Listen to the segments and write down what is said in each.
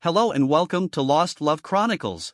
Hello and welcome to Lost Love Chronicles.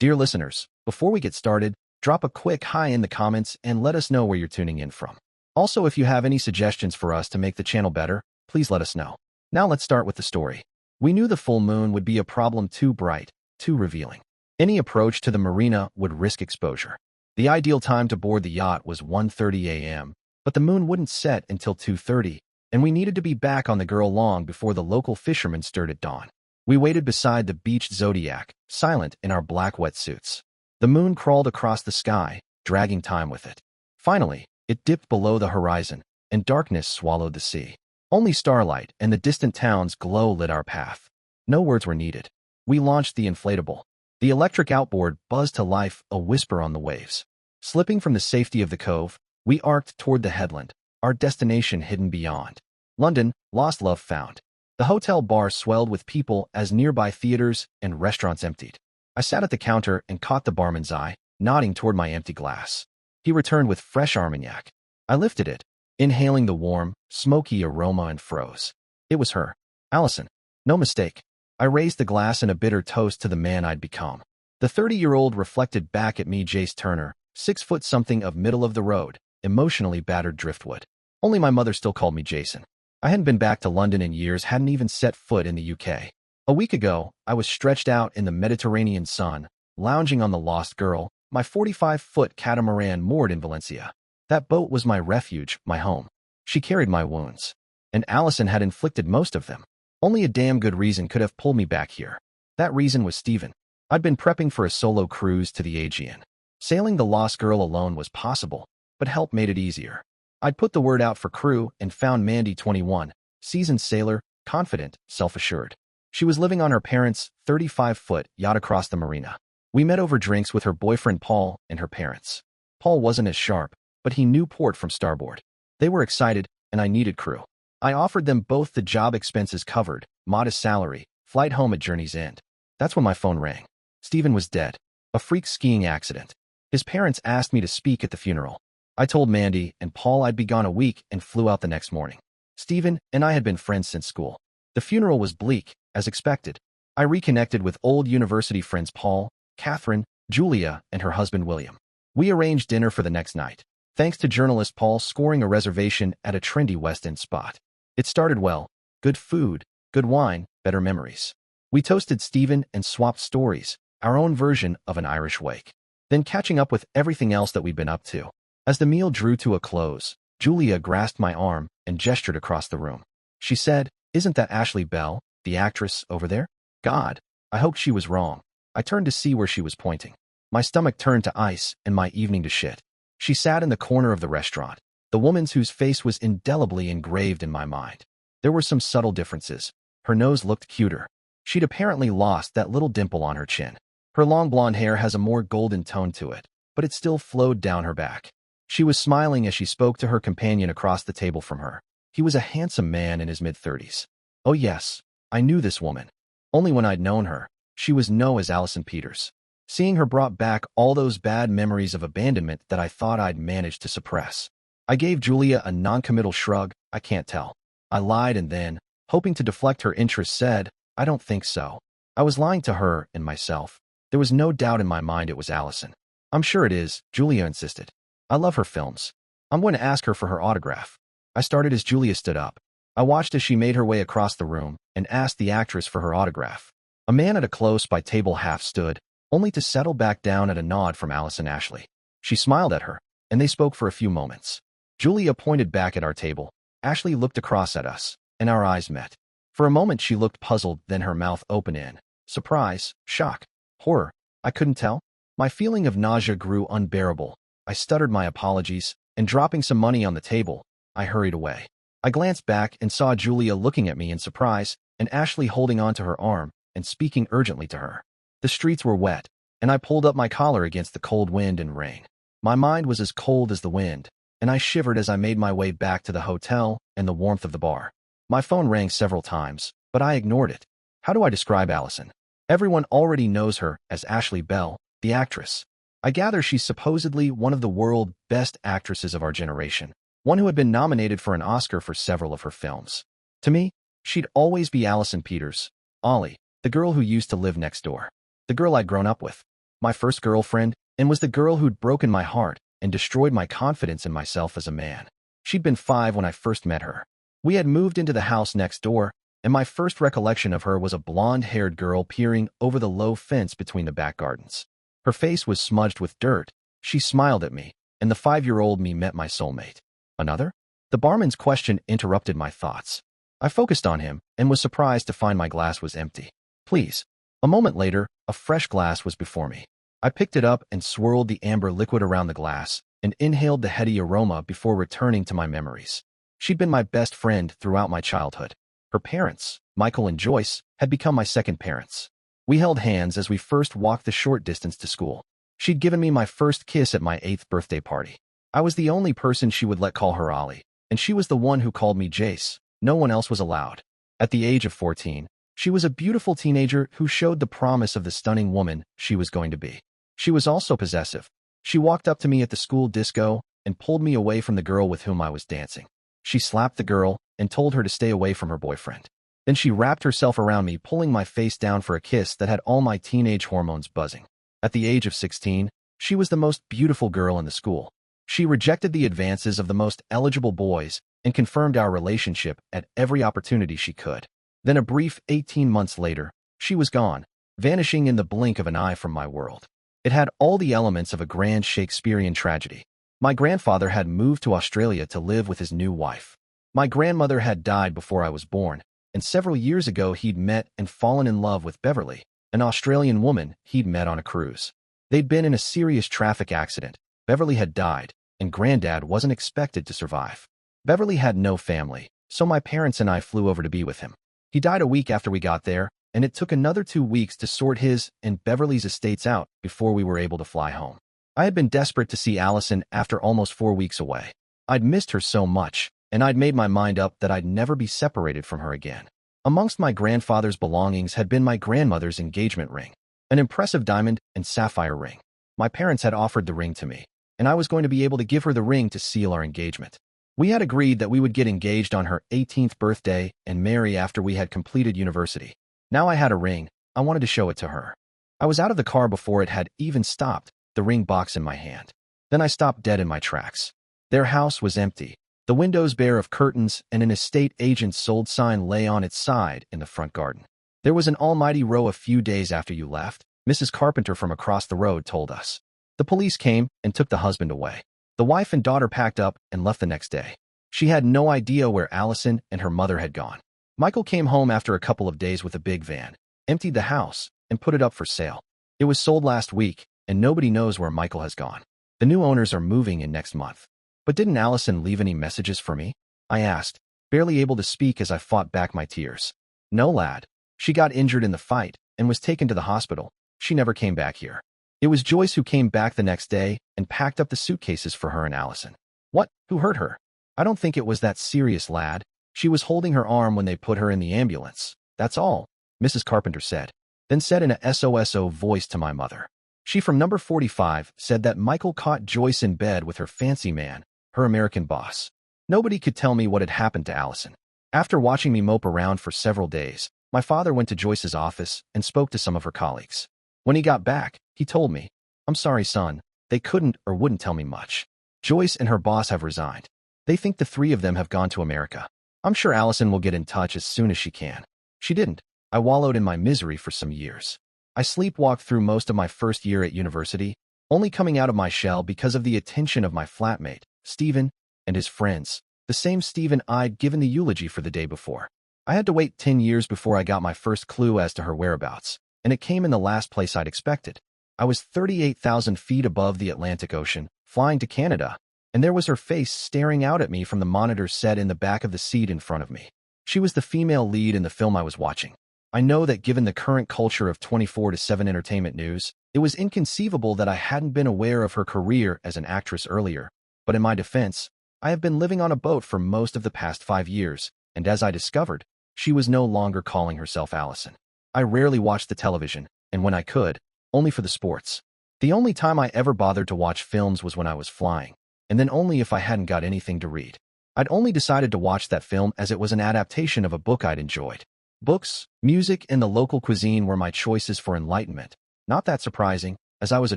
Dear listeners, before we get started, drop a quick hi in the comments and let us know where you're tuning in from. Also, if you have any suggestions for us to make the channel better, please let us know. Now let's start with the story. We knew the full moon would be a problem too bright, too revealing. Any approach to the marina would risk exposure. The ideal time to board the yacht was 1:30 a.m., but the moon wouldn't set until 2:30, and we needed to be back on the girl long before the local fishermen stirred at dawn. We waited beside the beached Zodiac, silent in our black wetsuits. The moon crawled across the sky, dragging time with it. Finally, it dipped below the horizon, and darkness swallowed the sea. Only starlight and the distant town's glow lit our path. No words were needed. We launched the inflatable. The electric outboard buzzed to life, a whisper on the waves. Slipping from the safety of the cove, we arced toward the headland, our destination hidden beyond. London, lost love found. The hotel bar swelled with people as nearby theaters and restaurants emptied. I sat at the counter and caught the barman's eye, nodding toward my empty glass. He returned with fresh Armagnac. I lifted it, inhaling the warm, smoky aroma, and froze. It was her. Allison. No mistake. I raised the glass in a bitter toast to the man I'd become. The 30-year-old reflected back at me, Jace Turner, 6 foot something of middle-of-the-road, emotionally battered driftwood. Only my mother still called me Jason. I hadn't been back to London in years, hadn't even set foot in the UK. A week ago, I was stretched out in the Mediterranean sun, lounging on the Lost Girl, my 45-foot catamaran moored in Valencia. That boat was my refuge, my home. She carried my wounds. And Allison had inflicted most of them. Only a damn good reason could have pulled me back here. That reason was Stephen. I'd been prepping for a solo cruise to the Aegean. Sailing the Lost Girl alone was possible, but help made it easier. I'd put the word out for crew and found Mandy, 21, seasoned sailor, confident, self-assured. She was living on her parents' 35-foot yacht across the marina. We met over drinks with her boyfriend Paul and her parents. Paul wasn't as sharp, but he knew port from starboard. They were excited, and I needed crew. I offered them both the job expenses covered, modest salary, flight home at journey's end. That's when my phone rang. Stephen was dead. A freak skiing accident. His parents asked me to speak at the funeral. I told Mandy and Paul I'd be gone a week and flew out the next morning. Stephen and I had been friends since school. The funeral was bleak, as expected. I reconnected with old university friends Paul, Catherine, Julia, and her husband William. We arranged dinner for the next night, thanks to journalist Paul scoring a reservation at a trendy West End spot. It started well. Good food, good wine, better memories. We toasted Stephen and swapped stories, our own version of an Irish wake. Then catching up with everything else that we'd been up to. As the meal drew to a close, Julia grasped my arm and gestured across the room. She said, "Isn't that Ashley Bell, the actress, over there?" God, I hoped she was wrong. I turned to see where she was pointing. My stomach turned to ice and my evening to shit. She sat in the corner of the restaurant, the woman's whose face was indelibly engraved in my mind. There were some subtle differences. Her nose looked cuter. She'd apparently lost that little dimple on her chin. Her long blonde hair has a more golden tone to it, but it still flowed down her back. She was smiling as she spoke to her companion across the table from her. He was a handsome man in his mid-30s. Oh yes, I knew this woman. Only when I'd known her. She was known as Allison Peters. Seeing her brought back all those bad memories of abandonment that I thought I'd managed to suppress. I gave Julia a non-committal shrug. I can't tell. I lied and then, hoping to deflect her interest, said, I don't think so. I was lying to her and myself. There was no doubt in my mind it was Allison. I'm sure it is, Julia insisted. I love her films. I'm going to ask her for her autograph. I started as Julia stood up. I watched as she made her way across the room and asked the actress for her autograph. A man at a close-by table half stood, only to settle back down at a nod from Allison Ashley. She smiled at her, and they spoke for a few moments. Julia pointed back at our table. Ashley looked across at us, and our eyes met. For a moment she looked puzzled, then her mouth opened in surprise, shock, horror. I couldn't tell. My feeling of nausea grew unbearable. I stuttered my apologies, and dropping some money on the table, I hurried away. I glanced back and saw Julia looking at me in surprise, and Ashley holding onto her arm and speaking urgently to her. The streets were wet, and I pulled up my collar against the cold wind and rain. My mind was as cold as the wind, and I shivered as I made my way back to the hotel and the warmth of the bar. My phone rang several times, but I ignored it. How do I describe Allison? Everyone already knows her as Ashley Bell, the actress. I gather she's supposedly one of the world's best actresses of our generation, one who had been nominated for an Oscar for several of her films. To me, she'd always be Allison Peters, Ollie, the girl who used to live next door. The girl I'd grown up with. My first girlfriend, and was the girl who'd broken my heart and destroyed my confidence in myself as a man. She'd been 5 when I first met her. We had moved into the house next door, and my first recollection of her was a blonde-haired girl peering over the low fence between the back gardens. Her face was smudged with dirt. She smiled at me, and the 5-year-old me met my soulmate. Another? The barman's question interrupted my thoughts. I focused on him and was surprised to find my glass was empty. Please. A moment later, a fresh glass was before me. I picked it up and swirled the amber liquid around the glass and inhaled the heady aroma before returning to my memories. She'd been my best friend throughout my childhood. Her parents, Michael and Joyce, had become my second parents. We held hands as we first walked the short distance to school. She'd given me my first kiss at my 8th birthday party. I was the only person she would let call her Ollie, and she was the one who called me Jace. No one else was allowed. At the age of 14, she was a beautiful teenager who showed the promise of the stunning woman she was going to be. She was also possessive. She walked up to me at the school disco and pulled me away from the girl with whom I was dancing. She slapped the girl and told her to stay away from her boyfriend. Then she wrapped herself around me, pulling my face down for a kiss that had all my teenage hormones buzzing. At the age of 16, she was the most beautiful girl in the school. She rejected the advances of the most eligible boys and confirmed our relationship at every opportunity she could. Then a brief 18 months later, she was gone, vanishing in the blink of an eye from my world. It had all the elements of a grand Shakespearean tragedy. My grandfather had moved to Australia to live with his new wife. My grandmother had died before I was born, and several years ago he'd met and fallen in love with Beverly, an Australian woman he'd met on a cruise. They'd been in a serious traffic accident. Beverly had died, and Granddad wasn't expected to survive. Beverly had no family, so my parents and I flew over to be with him. He died a week after we got there, and it took another 2 weeks to sort his and Beverly's estates out before we were able to fly home. I had been desperate to see Allison after almost 4 weeks away. I'd missed her so much, and I'd made my mind up that I'd never be separated from her again. Amongst my grandfather's belongings had been my grandmother's engagement ring, an impressive diamond and sapphire ring. My parents had offered the ring to me, and I was going to be able to give her the ring to seal our engagement. We had agreed that we would get engaged on her 18th birthday and marry after we had completed university. Now I had a ring. I wanted to show it to her. I was out of the car before it had even stopped, the ring box in my hand. Then I stopped dead in my tracks. Their house was empty, the windows bare of curtains, and an estate agent's sold sign lay on its side in the front garden. There was an almighty row a few days after you left, Mrs. Carpenter from across the road told us. The police came and took the husband away. The wife and daughter packed up and left the next day. She had no idea where Allison and her mother had gone. Michael came home after a couple of days with a big van, emptied the house, and put it up for sale. It was sold last week, and nobody knows where Michael has gone. The new owners are moving in next month. But didn't Allison leave any messages for me? I asked, barely able to speak as I fought back my tears. No, lad. She got injured in the fight and was taken to the hospital. She never came back here. It was Joyce who came back the next day and packed up the suitcases for her and Allison. What? Who hurt her? I don't think it was that serious, lad. She was holding her arm when they put her in the ambulance. That's all, Mrs. Carpenter said, then said in a SOSO voice to my mother. She from number 45 said that Michael caught Joyce in bed with her fancy man, her American boss. Nobody could tell me what had happened to Allison. After watching me mope around for several days, my father went to Joyce's office and spoke to some of her colleagues. When he got back, he told me, "I'm sorry, son, they couldn't or wouldn't tell me much. Joyce and her boss have resigned. They think the 3 of them have gone to America. I'm sure Allison will get in touch as soon as she can." She didn't. I wallowed in my misery for some years. I sleepwalked through most of my first year at university, only coming out of my shell because of the attention of my flatmate, Stephen, and his friends, the same Stephen I'd given the eulogy for the day before. I had to wait 10 years before I got my first clue as to her whereabouts, and it came in the last place I'd expected. I was 38,000 feet above the Atlantic Ocean, flying to Canada, and there was her face staring out at me from the monitor set in the back of the seat in front of me. She was the female lead in the film I was watching. I know that given the current culture of 24/7 entertainment news, it was inconceivable that I hadn't been aware of her career as an actress earlier. But in my defense, I have been living on a boat for most of the past 5 years, and as I discovered, she was no longer calling herself Allison. I rarely watched the television, and when I could, only for the sports. The only time I ever bothered to watch films was when I was flying, and then only if I hadn't got anything to read. I'd only decided to watch that film as it was an adaptation of a book I'd enjoyed. Books, music, and the local cuisine were my choices for enlightenment. Not that surprising, as I was a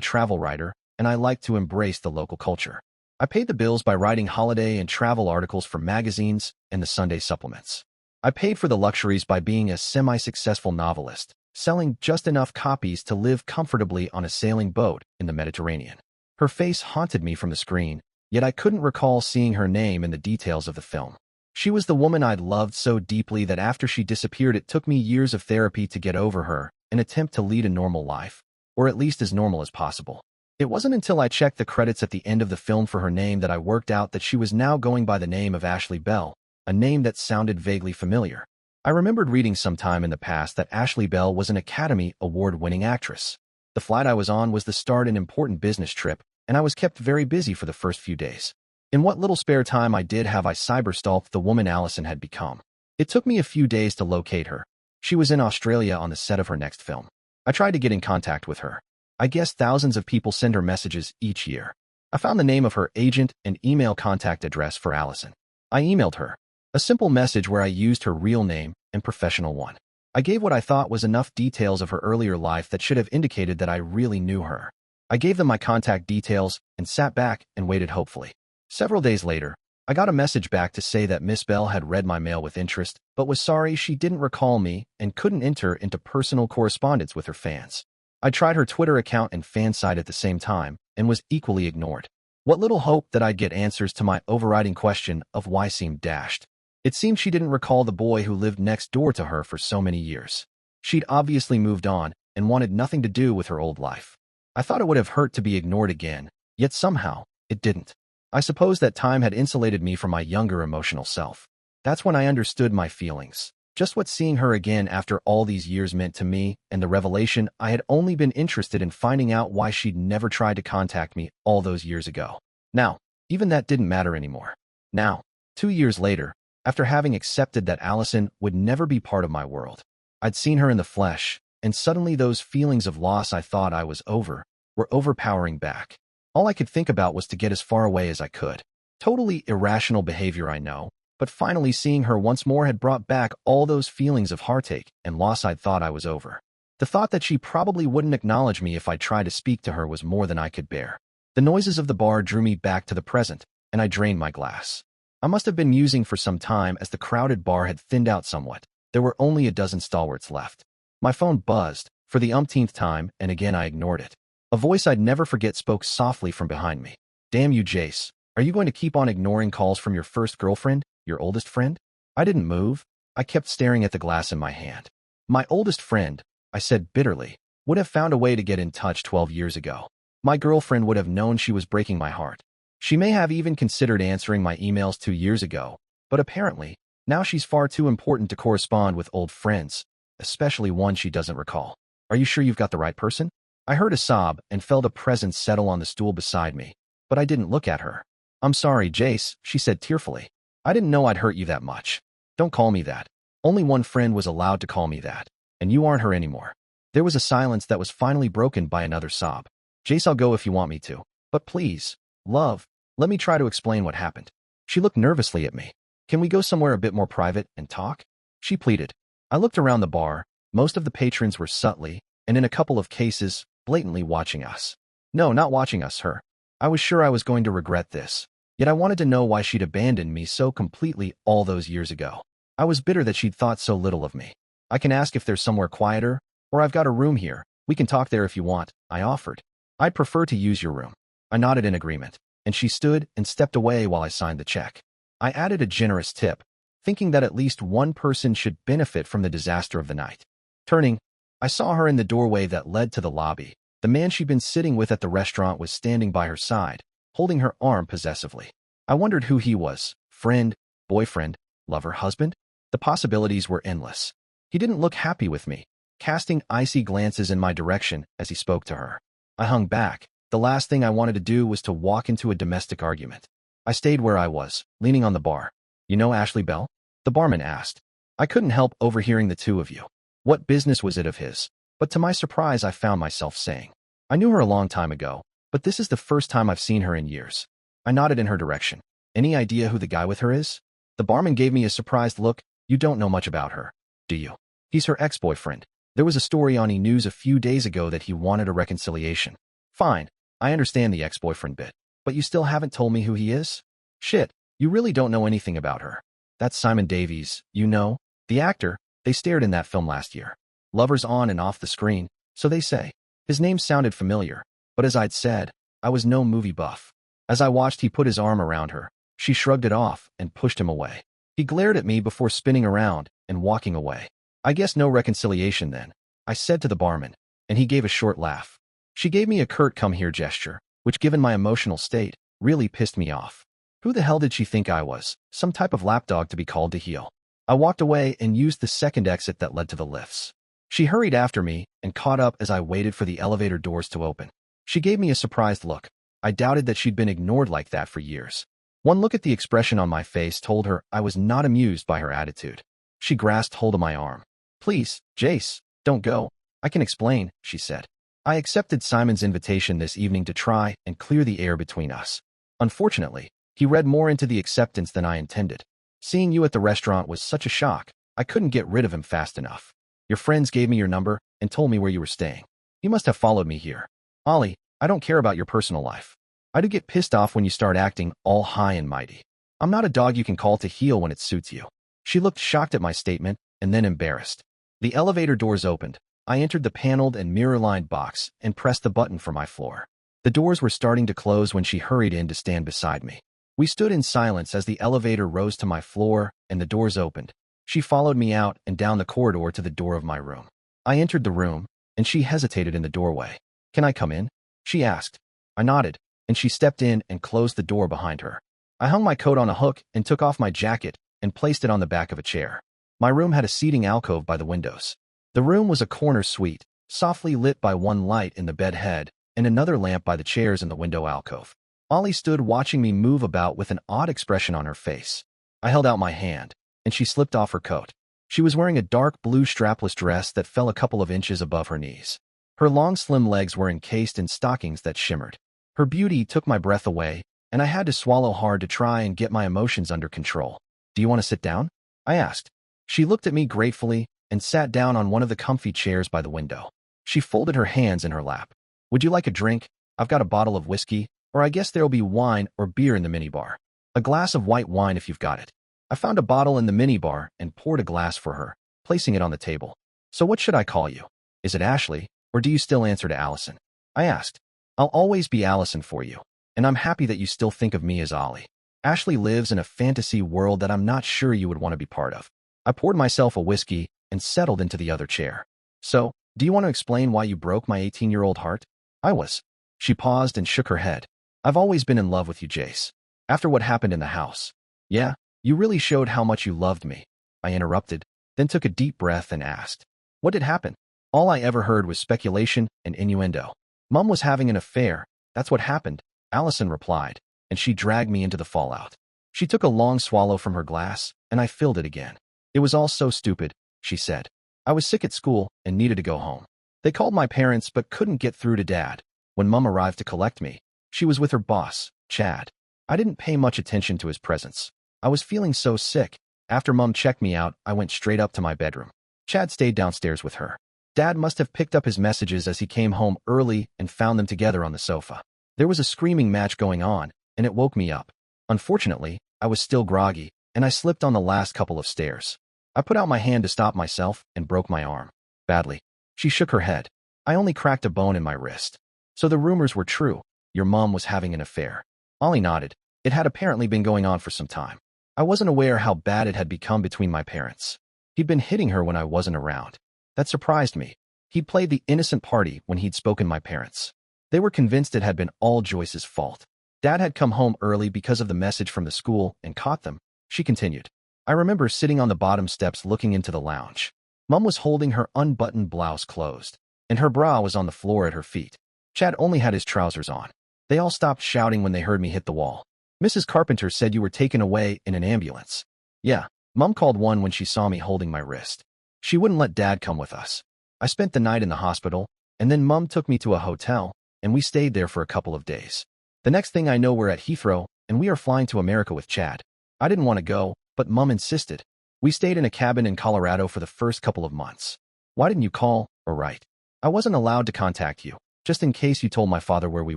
travel writer, and I liked to embrace the local culture. I paid the bills by writing holiday and travel articles for magazines and the Sunday supplements. I paid for the luxuries by being a semi-successful novelist, selling just enough copies to live comfortably on a sailing boat in the Mediterranean. Her face haunted me from the screen, yet I couldn't recall seeing her name in the details of the film. She was the woman I'd loved so deeply that after she disappeared it took me years of therapy to get over her and attempt to lead a normal life, or at least as normal as possible. It wasn't until I checked the credits at the end of the film for her name that I worked out that she was now going by the name of Ashley Bell, a name that sounded vaguely familiar. I remembered reading sometime in the past that Ashley Bell was an Academy Award-winning actress. The flight I was on was the start of an important business trip, and I was kept very busy for the first few days. In what little spare time I did have, I cyberstalked the woman Allison had become. It took me a few days to locate her. She was in Australia on the set of her next film. I tried to get in contact with her. I guess thousands of people send her messages each year. I found the name of her agent and email contact address for Allison. I emailed her. A simple message where I used her real name and professional one. I gave what I thought was enough details of her earlier life that should have indicated that I really knew her. I gave them my contact details and sat back and waited hopefully. Several days later, I got a message back to say that Miss Bell had read my mail with interest, but was sorry she didn't recall me and couldn't enter into personal correspondence with her fans. I tried her Twitter account and fan site at the same time and was equally ignored. What little hope that I'd get answers to my overriding question of why seemed dashed. It seemed she didn't recall the boy who lived next door to her for so many years. She'd obviously moved on and wanted nothing to do with her old life. I thought it would have hurt to be ignored again, yet somehow, it didn't. I suppose that time had insulated me from my younger emotional self. That's when I understood my feelings, just what seeing her again after all these years meant to me, and the revelation I had only been interested in finding out why she'd never tried to contact me all those years ago. Now, even that didn't matter anymore. Now, 2 years later, after having accepted that Allison would never be part of my world, I'd seen her in the flesh, and suddenly those feelings of loss I thought I was over were overpowering back. All I could think about was to get as far away as I could. Totally irrational behavior, I know, but finally seeing her once more had brought back all those feelings of heartache and loss I'd thought I was over. The thought that she probably wouldn't acknowledge me if I tried to speak to her was more than I could bear. The noises of the bar drew me back to the present, and I drained my glass. I must have been musing for some time as the crowded bar had thinned out somewhat. There were only a dozen stalwarts left. My phone buzzed, for the umpteenth time, and again I ignored it. A voice I'd never forget spoke softly from behind me. "Damn you, Jace. Are you going to keep on ignoring calls from your first girlfriend, your oldest friend?" I didn't move. I kept staring at the glass in my hand. My oldest friend, I said bitterly, would have found a way to get in touch 12 years ago. My girlfriend would have known she was breaking my heart. She may have even considered answering my emails 2 years ago, but apparently, now she's far too important to correspond with old friends, especially one she doesn't recall. "Are you sure you've got the right person?" I heard a sob and felt a presence settle on the stool beside me, but I didn't look at her. "I'm sorry, Jace," she said tearfully. "I didn't know I'd hurt you that much. Don't call me that. Only one friend was allowed to call me that, and you aren't her anymore." There was a silence that was finally broken by another sob. "Jace, I'll go if you want me to. But please, love, let me try to explain what happened." She looked nervously at me. "Can we go somewhere a bit more private and talk?" she pleaded. I looked around the bar. Most of the patrons were subtly, and in a couple of cases, blatantly watching us. No, not watching us, her. I was sure I was going to regret this. Yet I wanted to know why she'd abandoned me so completely all those years ago. I was bitter that she'd thought so little of me. "I can ask if there's somewhere quieter, or I've got a room here. We can talk there if you want," I offered. "I'd prefer to use your room." I nodded in agreement, and she stood and stepped away while I signed the check. I added a generous tip, thinking that at least one person should benefit from the disaster of the night. Turning, I saw her in the doorway that led to the lobby. The man she'd been sitting with at the restaurant was standing by her side, holding her arm possessively. I wondered who he was: friend, boyfriend, lover, husband? The possibilities were endless. He didn't look happy with me, casting icy glances in my direction as he spoke to her. I hung back. The last thing I wanted to do was to walk into a domestic argument. I stayed where I was, leaning on the bar. "You know Ashley Bell?" the barman asked. I couldn't help overhearing the two of you. What business was it of his? But to my surprise, I found myself saying, "I knew her a long time ago, but this is the first time I've seen her in years." I nodded in her direction. "Any idea who the guy with her is?" The barman gave me a surprised look. "You don't know much about her, do you?" He's her ex-boyfriend. There was a story on E! News a few days ago that he wanted a reconciliation. Fine, I understand the ex-boyfriend bit. But you still haven't told me who he is? Shit, you really don't know anything about her. That's Simon Davies, you know? The actor. They starred in that film last year. Lovers on and off the screen, so they say. His name sounded familiar, but as I'd said, I was no movie buff. As I watched, he put his arm around her. She shrugged it off and pushed him away. He glared at me before spinning around and walking away. I guess no reconciliation then, I said to the barman, and he gave a short laugh. She gave me a curt come here gesture, which given my emotional state, really pissed me off. Who the hell did she think I was? Some type of lapdog to be called to heel. I walked away and used the second exit that led to the lifts. She hurried after me and caught up as I waited for the elevator doors to open. She gave me a surprised look. I doubted that she'd been ignored like that for years. One look at the expression on my face told her I was not amused by her attitude. She grasped hold of my arm. Please, Jace, don't go. I can explain, she said. I accepted Simon's invitation this evening to try and clear the air between us. Unfortunately, he read more into the acceptance than I intended. Seeing you at the restaurant was such a shock, I couldn't get rid of him fast enough. Your friends gave me your number and told me where you were staying. You must have followed me here. Ollie, I don't care about your personal life. I do get pissed off when you start acting all high and mighty. I'm not a dog you can call to heel when it suits you. She looked shocked at my statement and then embarrassed. The elevator doors opened. I entered the paneled and mirror-lined box and pressed the button for my floor. The doors were starting to close when she hurried in to stand beside me. We stood in silence as the elevator rose to my floor and the doors opened. She followed me out and down the corridor to the door of my room. I entered the room, and she hesitated in the doorway. Can I come in? She asked. I nodded, and she stepped in and closed the door behind her. I hung my coat on a hook and took off my jacket and placed it on the back of a chair. My room had a seating alcove by the windows. The room was a corner suite, softly lit by one light in the bed head and another lamp by the chairs in the window alcove. Ollie stood watching me move about with an odd expression on her face. I held out my hand, and she slipped off her coat. She was wearing a dark blue strapless dress that fell a couple of inches above her knees. Her long slim legs were encased in stockings that shimmered. Her beauty took my breath away, and I had to swallow hard to try and get my emotions under control. Do you want to sit down? I asked. She looked at me gratefully and sat down on one of the comfy chairs by the window. She folded her hands in her lap. Would you like a drink? I've got a bottle of whiskey, or I guess there'll be wine or beer in the minibar. A glass of white wine if you've got it. I found a bottle in the minibar and poured a glass for her, placing it on the table. So what should I call you? Is it Ashley, or do you still answer to Allison? I asked. I'll always be Allison for you, and I'm happy that you still think of me as Ollie. Ashley lives in a fantasy world that I'm not sure you would want to be part of. I poured myself a whiskey and settled into the other chair. So, do you want to explain why you broke my 18-year-old heart? I was. She paused and shook her head. I've always been in love with you, Jace. After what happened in the house. Yeah, you really showed how much you loved me. I interrupted, then took a deep breath and asked. What did happen? All I ever heard was speculation and innuendo. Mom was having an affair. That's what happened, Allison replied, and she dragged me into the fallout. She took a long swallow from her glass, and I filled it again. It was all so stupid, she said. I was sick at school and needed to go home. They called my parents but couldn't get through to Dad. When Mom arrived to collect me, she was with her boss, Chad. I didn't pay much attention to his presence. I was feeling so sick. After Mom checked me out, I went straight up to my bedroom. Chad stayed downstairs with her. Dad must have picked up his messages as he came home early and found them together on the sofa. There was a screaming match going on, and it woke me up. Unfortunately, I was still groggy, and I slipped on the last couple of stairs. I put out my hand to stop myself and broke my arm. Badly. She shook her head. I only cracked a bone in my wrist. So the rumors were true. Your mom was having an affair. Ollie nodded. It had apparently been going on for some time. I wasn't aware how bad it had become between my parents. He'd been hitting her when I wasn't around. That surprised me. He'd played the innocent party when he'd spoken my parents. They were convinced it had been all Joyce's fault. Dad had come home early because of the message from the school and caught them. She continued. I remember sitting on the bottom steps looking into the lounge. Mom was holding her unbuttoned blouse closed, and her bra was on the floor at her feet. Chad only had his trousers on. They all stopped shouting when they heard me hit the wall. Mrs. Carpenter said you were taken away in an ambulance. Yeah, Mom called one when she saw me holding my wrist. She wouldn't let Dad come with us. I spent the night in the hospital, and then Mom took me to a hotel, and we stayed there for a couple of days. The next thing I know, we're at Heathrow, and we are flying to America with Chad. I didn't want to go, but Mom insisted. We stayed in a cabin in Colorado for the first couple of months. Why didn't you call or write? I wasn't allowed to contact you, just in case you told my father where we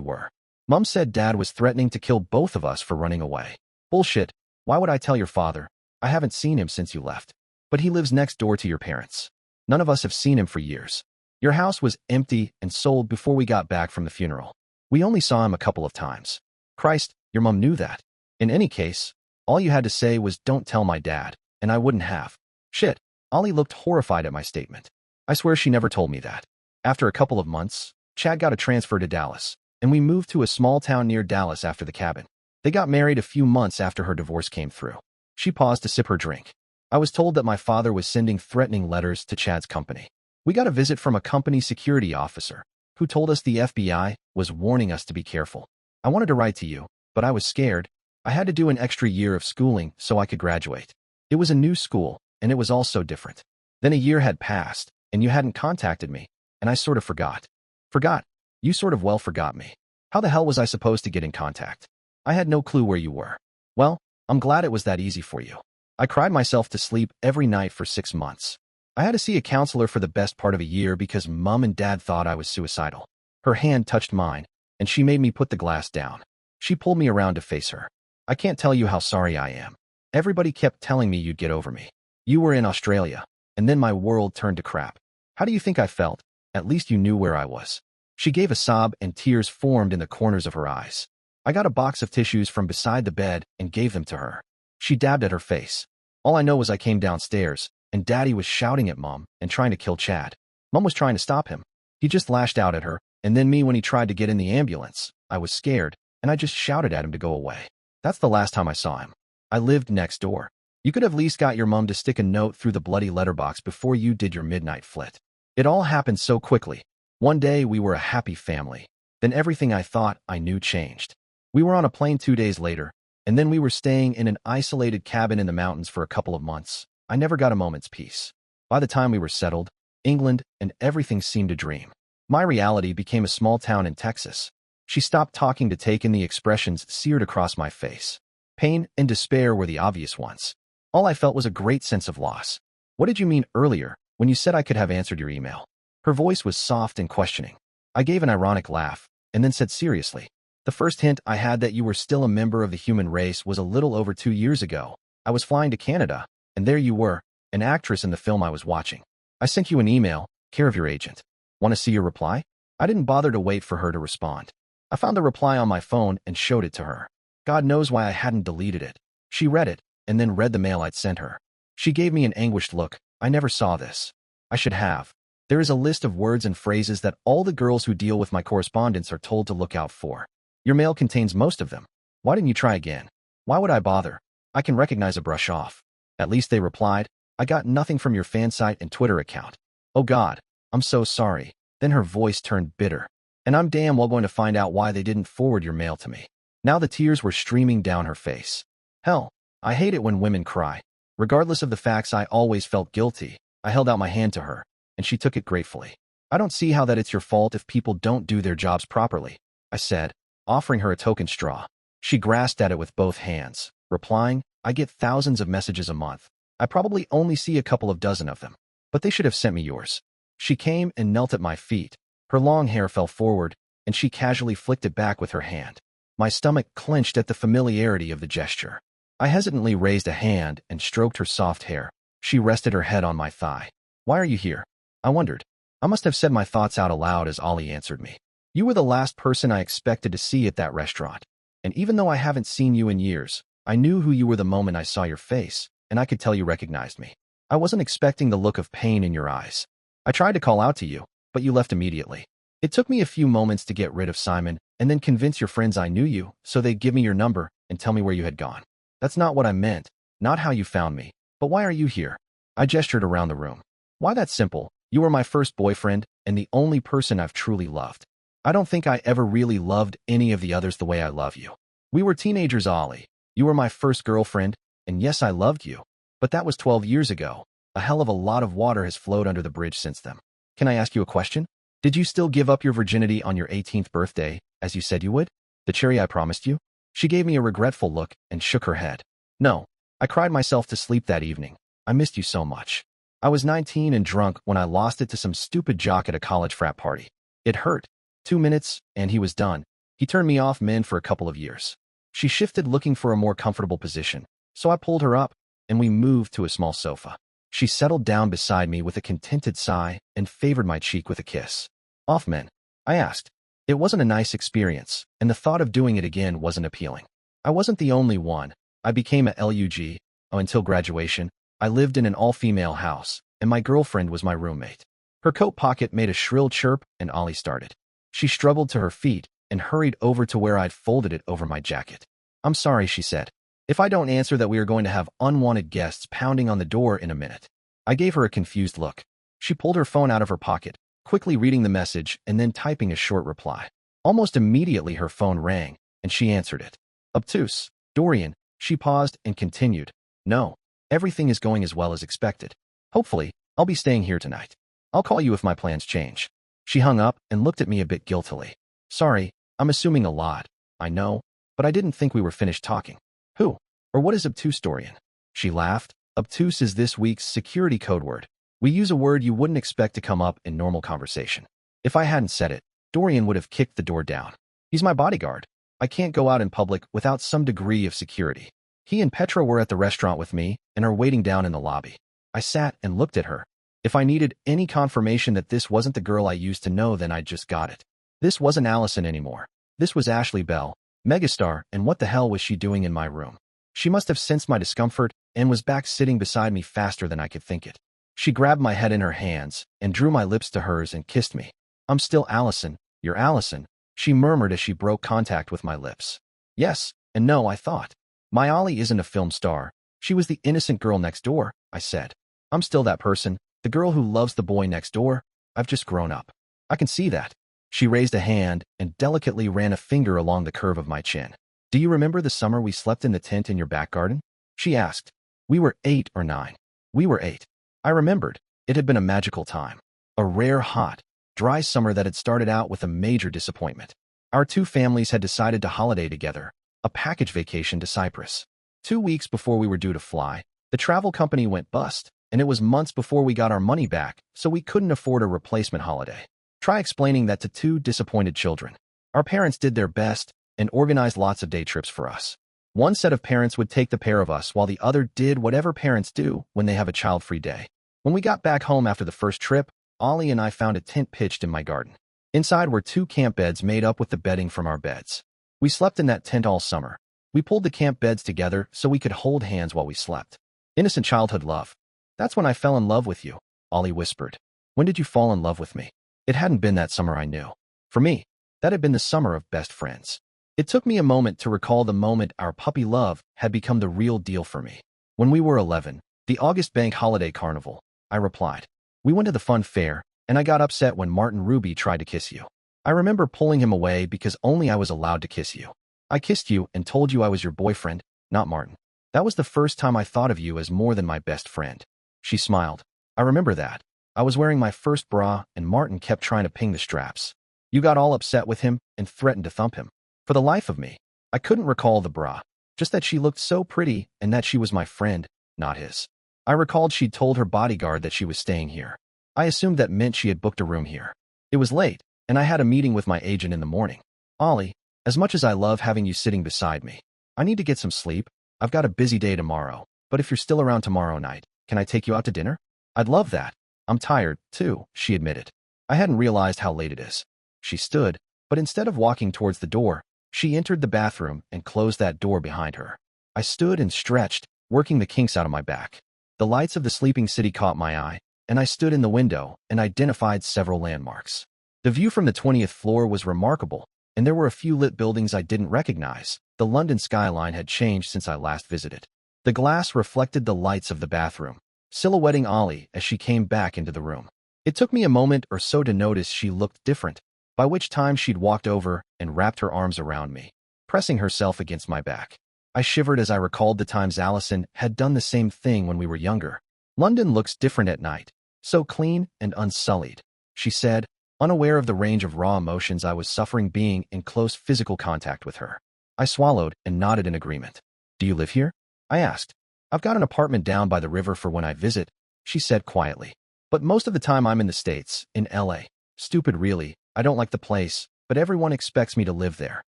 were. Mom said Dad was threatening to kill both of us for running away. Bullshit. Why would I tell your father? I haven't seen him since you left. But he lives next door to your parents. None of us have seen him for years. Your house was empty and sold before we got back from the funeral. We only saw him a couple of times. Christ, your mom knew that. In any case, all you had to say was don't tell my dad, and I wouldn't have. Shit. Ollie looked horrified at my statement. I swear she never told me that. After a couple of months, Chad got a transfer to Dallas, and we moved to a small town near Dallas after the cabin. They got married a few months after her divorce came through. She paused to sip her drink. I was told that my father was sending threatening letters to Chad's company. We got a visit from a company security officer who told us the FBI was warning us to be careful. I wanted to write to you, but I was scared. I had to do an extra year of schooling so I could graduate. It was a new school, and it was all so different. Then a year had passed, and you hadn't contacted me, and I sort of forgot. Forgot? You sort of well forgot me. How the hell was I supposed to get in contact? I had no clue where you were. Well, I'm glad it was that easy for you. I cried myself to sleep every night for 6 months. I had to see a counselor for the best part of a year because Mom and Dad thought I was suicidal. Her hand touched mine, and she made me put the glass down. She pulled me around to face her. I can't tell you how sorry I am. Everybody kept telling me you'd get over me. You were in Australia, and then my world turned to crap. How do you think I felt? At least you knew where I was. She gave a sob and tears formed in the corners of her eyes. I got a box of tissues from beside the bed and gave them to her. She dabbed at her face. All I know was I came downstairs, and Daddy was shouting at Mom and trying to kill Chad. Mom was trying to stop him. He just lashed out at her, and then me when he tried to get in the ambulance. I was scared, and I just shouted at him to go away. That's the last time I saw him. I lived next door. You could have at least got your mom to stick a note through the bloody letterbox before you did your midnight flit. It all happened so quickly. One day we were a happy family. Then everything I thought I knew changed. We were on a plane 2 days later, and then we were staying in an isolated cabin in the mountains for a couple of months. I never got a moment's peace. By the time we were settled, England and everything seemed a dream. My reality became a small town in Texas. She stopped talking to take in the expressions seared across my face. Pain and despair were the obvious ones. All I felt was a great sense of loss. What did you mean earlier when you said I could have answered your email? Her voice was soft and questioning. I gave an ironic laugh and then said seriously, the first hint I had that you were still a member of the human race was a little over 2 years ago. I was flying to Canada, and there you were, an actress in the film I was watching. I sent you an email, care of your agent. Want to see your reply? I didn't bother to wait for her to respond. I found the reply on my phone and showed it to her. God knows why I hadn't deleted it. She read it, and then read the mail I'd sent her. She gave me an anguished look. I never saw this. I should have. There is a list of words and phrases that all the girls who deal with my correspondence are told to look out for. Your mail contains most of them. Why didn't you try again? Why would I bother? I can recognize a brush off. At least they replied, I got nothing from your fan site and Twitter account. Oh God, I'm so sorry. Then her voice turned bitter. And I'm damn well going to find out why they didn't forward your mail to me. Now the tears were streaming down her face. Hell, I hate it when women cry. Regardless of the facts, I always felt guilty. I held out my hand to her, and she took it gratefully. I don't see how that it's your fault if people don't do their jobs properly, I said, offering her a token straw. She grasped at it with both hands, replying, I get thousands of messages a month. I probably only see a couple of dozen of them, but they should have sent me yours. She came and knelt at my feet. Her long hair fell forward, and she casually flicked it back with her hand. My stomach clenched at the familiarity of the gesture. I hesitantly raised a hand and stroked her soft hair. She rested her head on my thigh. Why are you here? I wondered. I must have said my thoughts out aloud as Ollie answered me. You were the last person I expected to see at that restaurant. And even though I haven't seen you in years, I knew who you were the moment I saw your face, and I could tell you recognized me. I wasn't expecting the look of pain in your eyes. I tried to call out to you, but you left immediately. It took me a few moments to get rid of Simon and then convince your friends I knew you so they'd give me your number and tell me where you had gone. That's not what I meant, not how you found me. But why are you here? I gestured around the room. Why that simple? You were my first boyfriend and the only person I've truly loved. I don't think I ever really loved any of the others the way I love you. We were teenagers, Ollie. You were my first girlfriend, and yes, I loved you. But that was 12 years ago. A hell of a lot of water has flowed under the bridge since then. Can I ask you a question? Did you still give up your virginity on your 18th birthday, as you said you would? The cherry I promised you? She gave me a regretful look and shook her head. No, I cried myself to sleep that evening. I missed you so much. I was 19 and drunk when I lost it to some stupid jock at a college frat party. It hurt. 2 minutes, and he was done. He turned me off men for a couple of years. She shifted, looking for a more comfortable position, so I pulled her up, and we moved to a small sofa. She settled down beside me with a contented sigh and favored my cheek with a kiss. Off men? I asked. It wasn't a nice experience, and the thought of doing it again wasn't appealing. I wasn't the only one. I became a LUG. Until graduation, I lived in an all-female house, and my girlfriend was my roommate. Her coat pocket made a shrill chirp, and Ollie started. She struggled to her feet and hurried over to where I'd folded it over my jacket. I'm sorry, she said. If I don't answer that, we are going to have unwanted guests pounding on the door in a minute. I gave her a confused look. She pulled her phone out of her pocket, quickly reading the message and then typing a short reply. Almost immediately her phone rang, and she answered it. Obtuse. Dorian. She paused and continued. No. Everything is going as well as expected. Hopefully, I'll be staying here tonight. I'll call you if my plans change. She hung up and looked at me a bit guiltily. Sorry, I'm assuming a lot. I know, but I didn't think we were finished talking. Who? Or what is obtuse, Dorian? She laughed. Obtuse is this week's security code word. We use a word you wouldn't expect to come up in normal conversation. If I hadn't said it, Dorian would have kicked the door down. He's my bodyguard. I can't go out in public without some degree of security. He and Petra were at the restaurant with me and are waiting down in the lobby. I sat and looked at her. If I needed any confirmation that this wasn't the girl I used to know, then I just got it. This wasn't Allison anymore. This was Ashley Bell, megastar, and what the hell was she doing in my room? She must have sensed my discomfort and was back sitting beside me faster than I could think it. She grabbed my head in her hands and drew my lips to hers and kissed me. I'm still Allison. You're Allison, she murmured as she broke contact with my lips. Yes, and no, I thought. My Ollie isn't a film star. She was the innocent girl next door, I said. I'm still that person, the girl who loves the boy next door. I've just grown up. I can see that. She raised a hand and delicately ran a finger along the curve of my chin. Do you remember the summer we slept in the tent in your back garden? She asked. We were 8 or 9. We were 8. I remembered. It had been a magical time. A rare, hot, dry summer that had started out with a major disappointment. Our two families had decided to holiday together, a package vacation to Cyprus. 2 weeks before we were due to fly, the travel company went bust, and it was months before we got our money back, so we couldn't afford a replacement holiday. Try explaining that to 2 disappointed children. Our parents did their best and organized lots of day trips for us. One set of parents would take the pair of us while the other did whatever parents do when they have a child-free day. When we got back home after the first trip, Ollie and I found a tent pitched in my garden. Inside were 2 camp beds made up with the bedding from our beds. We slept in that tent all summer. We pulled the camp beds together so we could hold hands while we slept. Innocent childhood love. That's when I fell in love with you, Ollie whispered. When did you fall in love with me? It hadn't been that summer, I knew. For me, that had been the summer of best friends. It took me a moment to recall the moment our puppy love had become the real deal for me. When we were 11, the August Bank Holiday Carnival, I replied. We went to the fun fair, and I got upset when Martin Ruby tried to kiss you. I remember pulling him away because only I was allowed to kiss you. I kissed you and told you I was your boyfriend, not Martin. That was the first time I thought of you as more than my best friend. She smiled. I remember that. I was wearing my first bra, and Martin kept trying to ping the straps. You got all upset with him and threatened to thump him. For the life of me, I couldn't recall the bra, just that she looked so pretty and that she was my friend, not his. I recalled she'd told her bodyguard that she was staying here. I assumed that meant she had booked a room here. It was late, and I had a meeting with my agent in the morning. Ollie, as much as I love having you sitting beside me, I need to get some sleep. I've got a busy day tomorrow, but if you're still around tomorrow night, can I take you out to dinner? I'd love that. I'm tired, too, she admitted. I hadn't realized how late it is. She stood, but instead of walking towards the door, she entered the bathroom and closed that door behind her. I stood and stretched, working the kinks out of my back. The lights of the sleeping city caught my eye, and I stood in the window and identified several landmarks. The view from the 20th floor was remarkable, and there were a few lit buildings I didn't recognize. The London skyline had changed since I last visited. The glass reflected the lights of the bathroom, silhouetting Ollie as she came back into the room. It took me a moment or so to notice she looked different, by which time she'd walked over and wrapped her arms around me, pressing herself against my back. I shivered as I recalled the times Allison had done the same thing when we were younger. London looks different at night, so clean and unsullied, she said, unaware of the range of raw emotions I was suffering being in close physical contact with her. I swallowed and nodded in agreement. Do you live here? I asked. I've got an apartment down by the river for when I visit, she said quietly. But most of the time I'm in the States, in LA. Stupid really, I don't like the place, but everyone expects me to live there.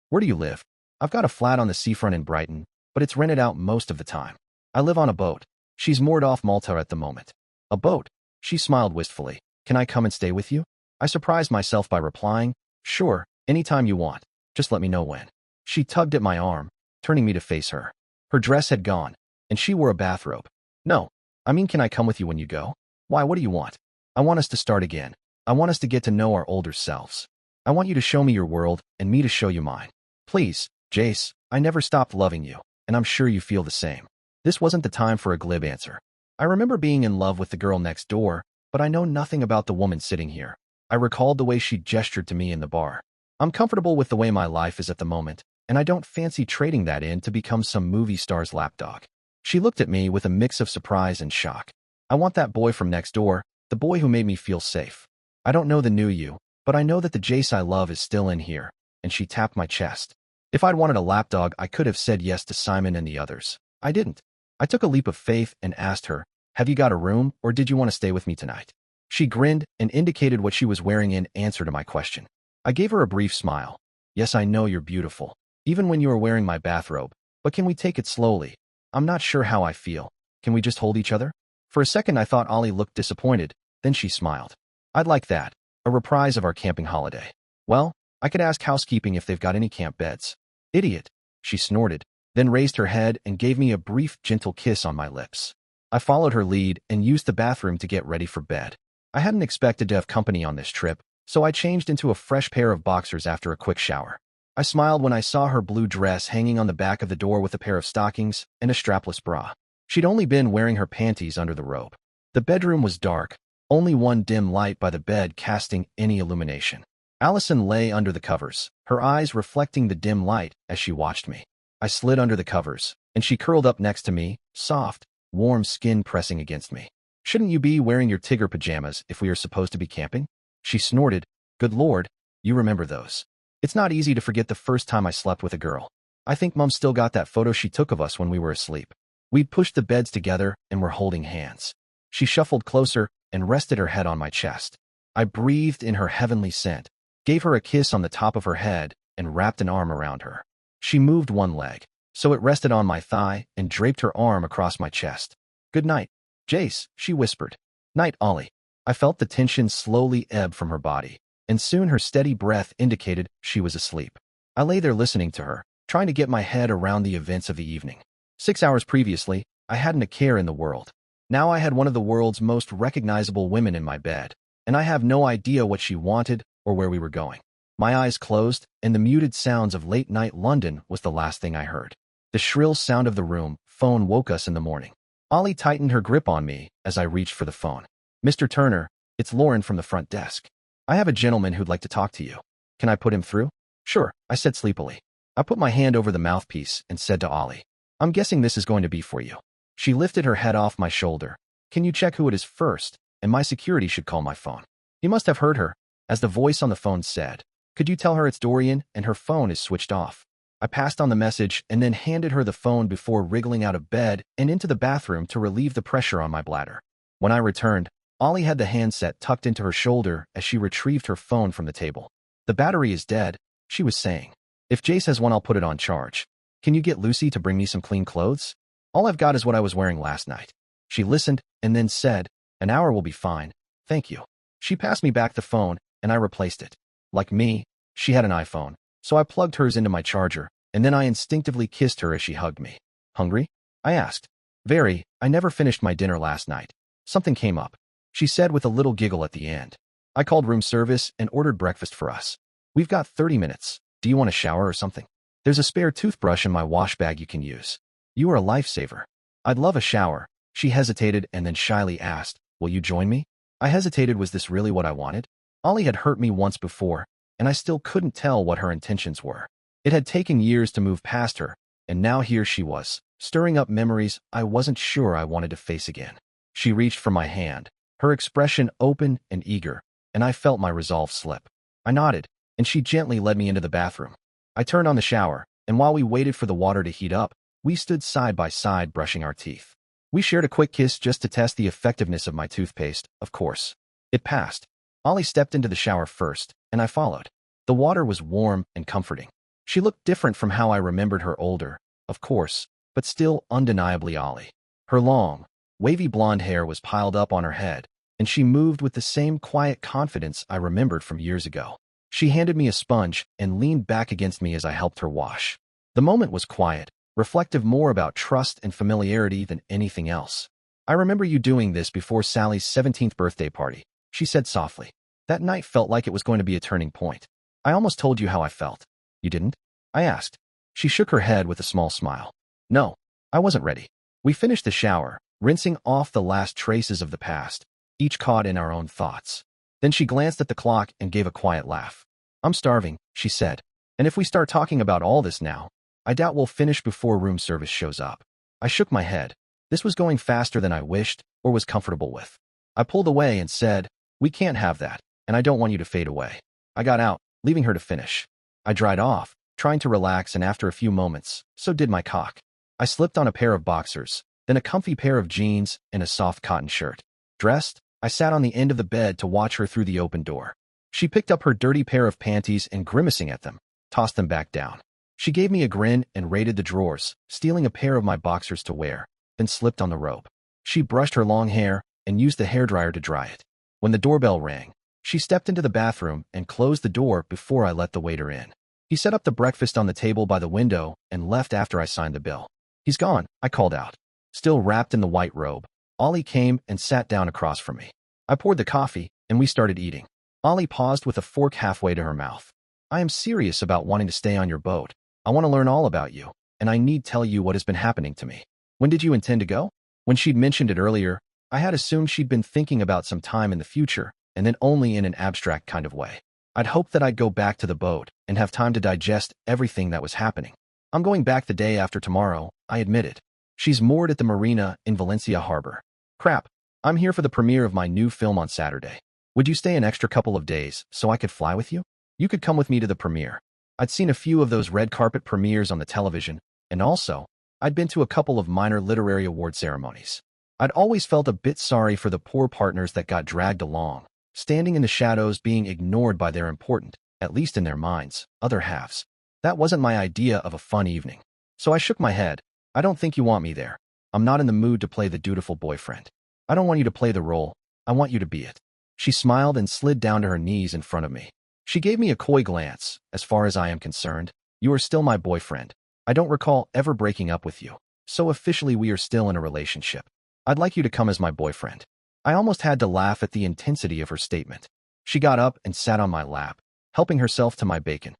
Where do you live? I've got a flat on the seafront in Brighton, but it's rented out most of the time. I live on a boat. She's moored off Malta at the moment. A boat? She smiled wistfully. Can I come and stay with you? I surprised myself by replying, sure, anytime you want. Just let me know when. She tugged at my arm, turning me to face her. Her dress had gone, and she wore a bathrobe. No, I mean, can I come with you when you go? Why, what do you want? I want us to start again. I want us to get to know our older selves. I want you to show me your world and me to show you mine. Please, Jace, I never stopped loving you, and I'm sure you feel the same. This wasn't the time for a glib answer. I remember being in love with the girl next door, but I know nothing about the woman sitting here. I recalled the way she gestured to me in the bar. I'm comfortable with the way my life is at the moment, and I don't fancy trading that in to become some movie star's lapdog. She looked at me with a mix of surprise and shock. I want that boy from next door, the boy who made me feel safe. I don't know the new you, but I know that the Jace I love is still in here, and she tapped my chest. If I'd wanted a lapdog, I could have said yes to Simon and the others. I didn't. I took a leap of faith and asked her, have you got a room, or did you want to stay with me tonight? She grinned and indicated what she was wearing in answer to my question. I gave her a brief smile. Yes, I know you're beautiful, even when you are wearing my bathrobe, but can we take it slowly? I'm not sure how I feel. Can we just hold each other? For a second I thought Ollie looked disappointed, then she smiled. I'd like that, a reprise of our camping holiday. Well, I could ask housekeeping if they've got any camp beds. Idiot, she snorted, then raised her head and gave me a brief, gentle kiss on my lips. I followed her lead and used the bathroom to get ready for bed. I hadn't expected to have company on this trip, so I changed into a fresh pair of boxers after a quick shower. I smiled when I saw her blue dress hanging on the back of the door with a pair of stockings and a strapless bra. She'd only been wearing her panties under the robe. The bedroom was dark, only one dim light by the bed casting any illumination. Allison lay under the covers, her eyes reflecting the dim light as she watched me. I slid under the covers, and she curled up next to me, soft, warm skin pressing against me. Shouldn't you be wearing your Tigger pajamas if we are supposed to be camping? She snorted. Good Lord, you remember those. It's not easy to forget the first time I slept with a girl. I think Mom still got that photo she took of us when we were asleep. We'd pushed the beds together and were holding hands. She shuffled closer and rested her head on my chest. I breathed in her heavenly scent, gave her a kiss on the top of her head, and wrapped an arm around her. She moved one leg, so it rested on my thigh and draped her arm across my chest. Good night, Jace, she whispered. Night, Ollie. I felt the tension slowly ebb from her body, and soon her steady breath indicated she was asleep. I lay there listening to her, trying to get my head around the events of the evening. 6 hours previously, I hadn't a care in the world. Now I had one of the world's most recognizable women in my bed, and I have no idea what she wanted or where we were going. My eyes closed, and the muted sounds of late-night London was the last thing I heard. The shrill sound of the room phone woke us in the morning. Ollie tightened her grip on me as I reached for the phone. Mr. Turner, it's Lauren from the front desk. I have a gentleman who'd like to talk to you. Can I put him through? Sure, I said sleepily. I put my hand over the mouthpiece and said to Ollie, I'm guessing this is going to be for you. She lifted her head off my shoulder. Can you check who it is first? And my security should call my phone. He must have heard her, as the voice on the phone said. Could you tell her it's Dorian and her phone is switched off? I passed on the message and then handed her the phone before wriggling out of bed and into the bathroom to relieve the pressure on my bladder. When I returned, Ollie had the handset tucked into her shoulder as she retrieved her phone from the table. The battery is dead, she was saying. If Jace has one, I'll put it on charge. Can you get Lucy to bring me some clean clothes? All I've got is what I was wearing last night. She listened and then said, an hour will be fine, thank you. She passed me back the phone and I replaced it. Like me, she had an iPhone, so I plugged hers into my charger, and then I instinctively kissed her as she hugged me. Hungry? I asked. Very, I never finished my dinner last night. Something came up, she said with a little giggle at the end. I called room service and ordered breakfast for us. We've got 30 minutes. Do you want a shower or something? There's a spare toothbrush in my wash bag you can use. You are a lifesaver. I'd love a shower. She hesitated and then shyly asked, will you join me? I hesitated. Was this really what I wanted? Ollie had hurt me once before, and I still couldn't tell what her intentions were. It had taken years to move past her, and now here she was, stirring up memories I wasn't sure I wanted to face again. She reached for my hand, her expression open and eager, and I felt my resolve slip. I nodded, and she gently led me into the bathroom. I turned on the shower, and while we waited for the water to heat up, We stood side by side brushing our teeth. We shared a quick kiss just to test the effectiveness of my toothpaste, of course. It passed. Ollie stepped into the shower first, and I followed. The water was warm and comforting. She looked different from how I remembered her older, of course, but still undeniably Ollie. Her long, wavy blonde hair was piled up on her head, and she moved with the same quiet confidence I remembered from years ago. She handed me a sponge and leaned back against me as I helped her wash. The moment was quiet, reflective more about trust and familiarity than anything else. "I remember you doing this before Sally's 17th birthday party," she said softly. "That night felt like it was going to be a turning point. I almost told you how I felt." "You didn't?" I asked. She shook her head with a small smile. "No, I wasn't ready." We finished the shower, rinsing off the last traces of the past, each caught in our own thoughts. Then she glanced at the clock and gave a quiet laugh. "I'm starving," she said. "And if we start talking about all this now, I doubt we'll finish before room service shows up." I shook my head. This was going faster than I wished or was comfortable with. I pulled away and said, "We can't have that, and I don't want you to fade away." I got out, leaving her to finish. I dried off, trying to relax, and after a few moments, so did my cock. I slipped on a pair of boxers, then a comfy pair of jeans and a soft cotton shirt. Dressed, I sat on the end of the bed to watch her through the open door. She picked up her dirty pair of panties and, grimacing at them, tossed them back down. She gave me a grin and raided the drawers, stealing a pair of my boxers to wear, then slipped on the robe. She brushed her long hair and used the hairdryer to dry it. When the doorbell rang, she stepped into the bathroom and closed the door before I let the waiter in. He set up the breakfast on the table by the window and left after I signed the bill. "He's gone," I called out. Still wrapped in the white robe, Ollie came and sat down across from me. I poured the coffee, and we started eating. Ollie paused with a fork halfway to her mouth. "I am serious about wanting to stay on your boat. I want to learn all about you, and I need tell you what has been happening to me." "When did you intend to go?" When she'd mentioned it earlier, I had assumed she'd been thinking about some time in the future, and then only in an abstract kind of way. I'd hoped that I'd go back to the boat and have time to digest everything that was happening. "I'm going back the day after tomorrow," I admitted. "She's moored at the marina in Valencia Harbor." "Crap. I'm here for the premiere of my new film on Saturday. Would you stay an extra couple of days so I could fly with you? You could come with me to the premiere." I'd seen a few of those red carpet premieres on the television, and also, I'd been to a couple of minor literary award ceremonies. I'd always felt a bit sorry for the poor partners that got dragged along, standing in the shadows being ignored by their important, at least in their minds, other halves. That wasn't my idea of a fun evening. So I shook my head. "I don't think you want me there. I'm not in the mood to play the dutiful boyfriend. I don't want you to play the role. I want you to be it." She smiled and slid down to her knees in front of me. She gave me a coy glance. "As far as I am concerned, you are still my boyfriend. I don't recall ever breaking up with you, so officially we are still in a relationship. I'd like you to come as my boyfriend." I almost had to laugh at the intensity of her statement. She got up and sat on my lap, helping herself to my bacon.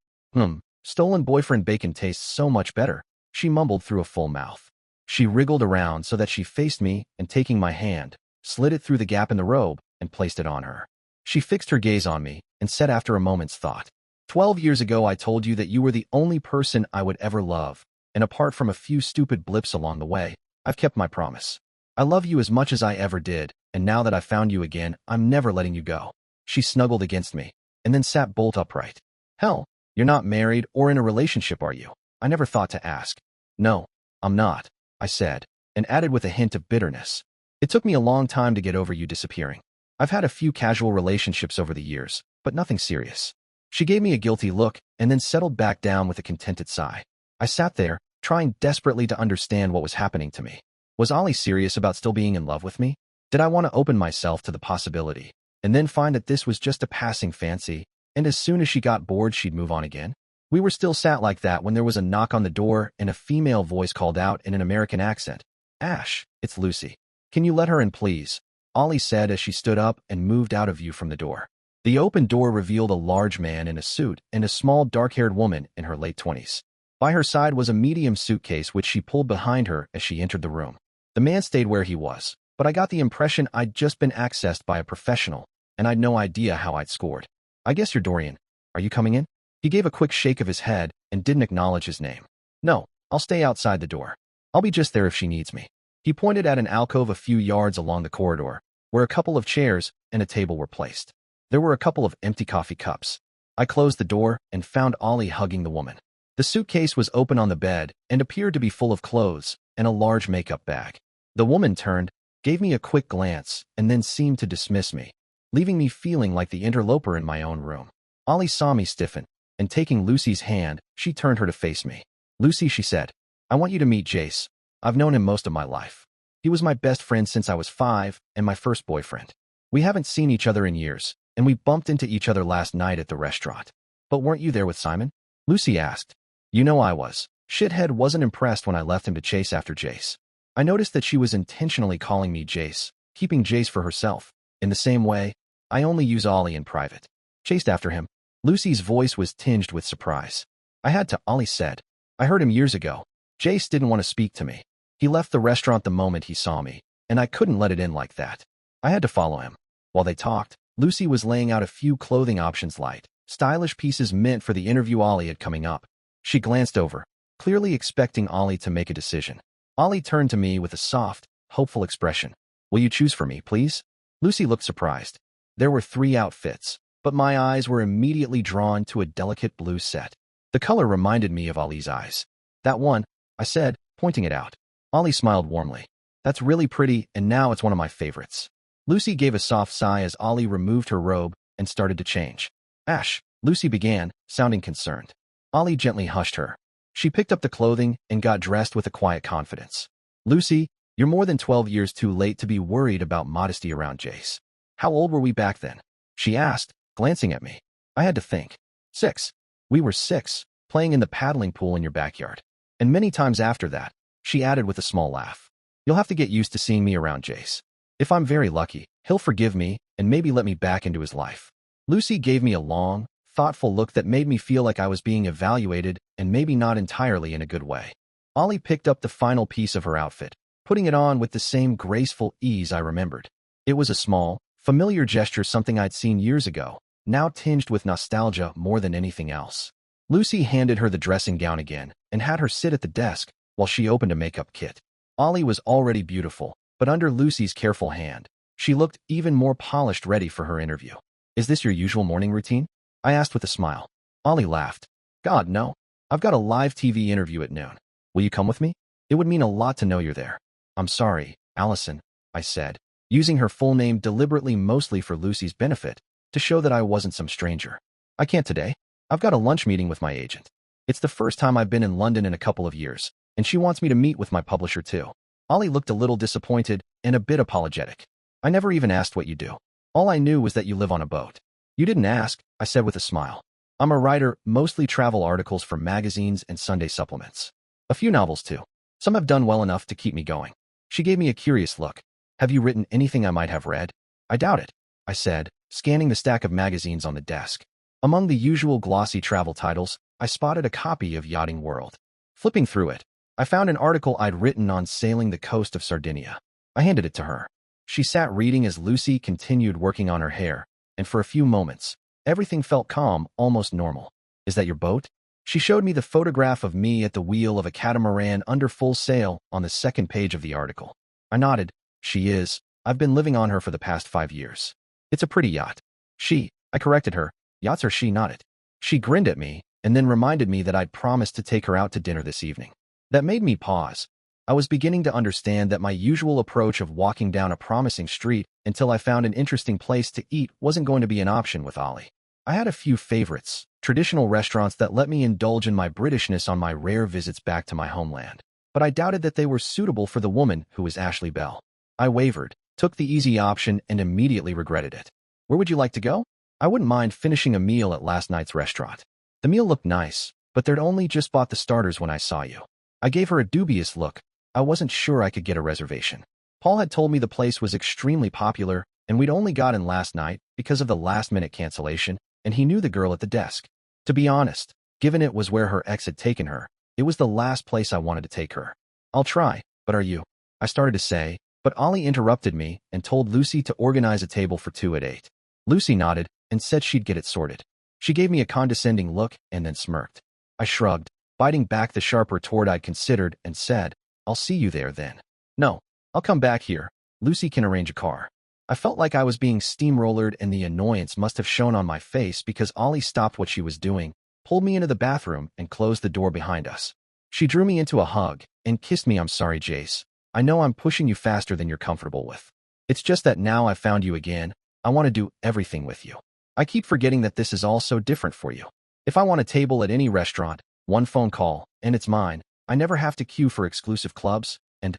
Stolen boyfriend bacon tastes so much better," she mumbled through a full mouth. She wriggled around so that she faced me and, taking my hand, slid it through the gap in the robe and placed it on her. She fixed her gaze on me and said after a moment's thought, 12 years ago I told you that you were the only person I would ever love, and apart from a few stupid blips along the way, I've kept my promise. I love you as much as I ever did, and now that I've found you again, I'm never letting you go." She snuggled against me, and then sat bolt upright. "Hell, you're not married or in a relationship, are you?" I never thought to ask. "No, I'm not," I said, and added with a hint of bitterness. "It took me a long time to get over you disappearing. I've had a few casual relationships over the years, but nothing serious." She gave me a guilty look and then settled back down with a contented sigh. I sat there, trying desperately to understand what was happening to me. Was Ollie serious about still being in love with me? Did I want to open myself to the possibility, and then find that this was just a passing fancy, and as soon as she got bored she'd move on again? We were still sat like that when there was a knock on the door and a female voice called out in an American accent. "Ash, it's Lucy. Can you let her in, please?" Ollie said as she stood up and moved out of view from the door. The open door revealed a large man in a suit and a small dark-haired woman in her late 20s. By her side was a medium suitcase which she pulled behind her as she entered the room. The man stayed where he was, but I got the impression I'd just been accessed by a professional, and I'd no idea how I'd scored. "I guess you're Dorian. Are you coming in?" He gave a quick shake of his head and didn't acknowledge his name. "No, I'll stay outside the door. I'll be just there if she needs me." He pointed at an alcove a few yards along the corridor, where a couple of chairs and a table were placed. There were a couple of empty coffee cups. I closed the door and found Ollie hugging the woman. The suitcase was open on the bed and appeared to be full of clothes and a large makeup bag. The woman turned, gave me a quick glance, and then seemed to dismiss me, leaving me feeling like the interloper in my own room. Ollie saw me stiffen, and taking Lucy's hand, she turned her to face me. "Lucy," she said, "I want you to meet Jace. I've known him most of my life. He was my best friend since I was 5 and my first boyfriend. We haven't seen each other in years, and we bumped into each other last night at the restaurant." "But weren't you there with Simon?" Lucy asked. "You know I was." Shithead wasn't impressed when I left him to chase after Jace. I noticed that she was intentionally calling me Jace, keeping Jace for herself. In the same way, I only use Ollie in private. "Chased after him?" Lucy's voice was tinged with surprise. "I had to," Ollie said. "I heard him years ago. Jace didn't want to speak to me. He left the restaurant the moment he saw me, and I couldn't let it in like that. I had to follow him." While they talked, Lucy was laying out a few clothing options, light, stylish pieces meant for the interview Ollie had coming up. She glanced over, clearly expecting Ollie to make a decision. Ollie turned to me with a soft, hopeful expression. "Will you choose for me, please?" Lucy looked surprised. There were 3 outfits, but my eyes were immediately drawn to a delicate blue set. The color reminded me of Ollie's eyes. "That one," I said, pointing it out. Ollie smiled warmly. "That's really pretty, and now it's one of my favorites." Lucy gave a soft sigh as Ollie removed her robe and started to change. "Ash," Lucy began, sounding concerned. Ollie gently hushed her. She picked up the clothing and got dressed with a quiet confidence. "Lucy, you're more than 12 years too late to be worried about modesty around Jace." "How old were we back then?" she asked, glancing at me. I had to think. 6. We were 6, playing in the paddling pool in your backyard. And many times after that, she added with a small laugh. "You'll have to get used to seeing me around Jace. If I'm very lucky, he'll forgive me and maybe let me back into his life." Lucy gave me a long, thoughtful look that made me feel like I was being evaluated and maybe not entirely in a good way. Ollie picked up the final piece of her outfit, putting it on with the same graceful ease I remembered. It was a small, familiar gesture, something I'd seen years ago, now tinged with nostalgia more than anything else. Lucy handed her the dressing gown again and had her sit at the desk while she opened a makeup kit. Ollie was already beautiful, but under Lucy's careful hand, she looked even more polished, ready for her interview. "Is this your usual morning routine?" I asked with a smile. Ollie laughed. "God, no. I've got a live TV interview at noon. Will you come with me? It would mean a lot to know you're there." "I'm sorry, Allison," I said, using her full name deliberately, mostly for Lucy's benefit, to show that I wasn't some stranger. "I can't today. I've got a lunch meeting with my agent. It's the first time I've been in London in a couple of years, and she wants me to meet with my publisher too." Ollie looked a little disappointed and a bit apologetic. "I never even asked what you do. All I knew was that you live on a boat." "You didn't ask," I said with a smile. "I'm a writer, mostly travel articles for magazines and Sunday supplements. A few novels too. Some have done well enough to keep me going." She gave me a curious look. "Have you written anything I might have read?" "I doubt it," I said, scanning the stack of magazines on the desk. Among the usual glossy travel titles, I spotted a copy of Yachting World. Flipping through it, I found an article I'd written on sailing the coast of Sardinia. I handed it to her. She sat reading as Lucy continued working on her hair, and for a few moments, everything felt calm, almost normal. "Is that your boat?" She showed me the photograph of me at the wheel of a catamaran under full sail on the second page of the article. I nodded. "She is. I've been living on her for the past 5 years. It's a pretty yacht." I corrected her. "Yachts are she, not it." She grinned at me, and then reminded me that I'd promised to take her out to dinner this evening. That made me pause. I was beginning to understand that my usual approach of walking down a promising street until I found an interesting place to eat wasn't going to be an option with Ollie. I had a few favorites, traditional restaurants that let me indulge in my Britishness on my rare visits back to my homeland, but I doubted that they were suitable for the woman who was Ashley Bell. I wavered, took the easy option, and immediately regretted it. "Where would you like to go?" "I wouldn't mind finishing a meal at last night's restaurant. The meal looked nice, but they'd only just bought the starters when I saw you." I gave her a dubious look. I wasn't sure I could get a reservation. Paul had told me the place was extremely popular, and we'd only got in last night because of the last-minute cancellation, and he knew the girl at the desk. To be honest, given it was where her ex had taken her, it was the last place I wanted to take her. "I'll try, but are you?" I started to say, but Ollie interrupted me and told Lucy to organize a table for 2 at 8. Lucy nodded and said she'd get it sorted. She gave me a condescending look and then smirked. I shrugged, biting back the sharp retort I'd considered, and said, "I'll see you there then." "No, I'll come back here. Lucy can arrange a car." I felt like I was being steamrollered, and the annoyance must have shown on my face because Ollie stopped what she was doing pulled me into the bathroom, and closed the door behind us. She drew me into a hug and kissed me. I'm sorry, Jace. I know I'm pushing you faster than you're comfortable with. It's just that now I've found you again, I want to do everything with you. I keep forgetting that this is all so different for you. If I want a table at any restaurant, one phone call, and it's mine. I never have to queue for exclusive clubs, and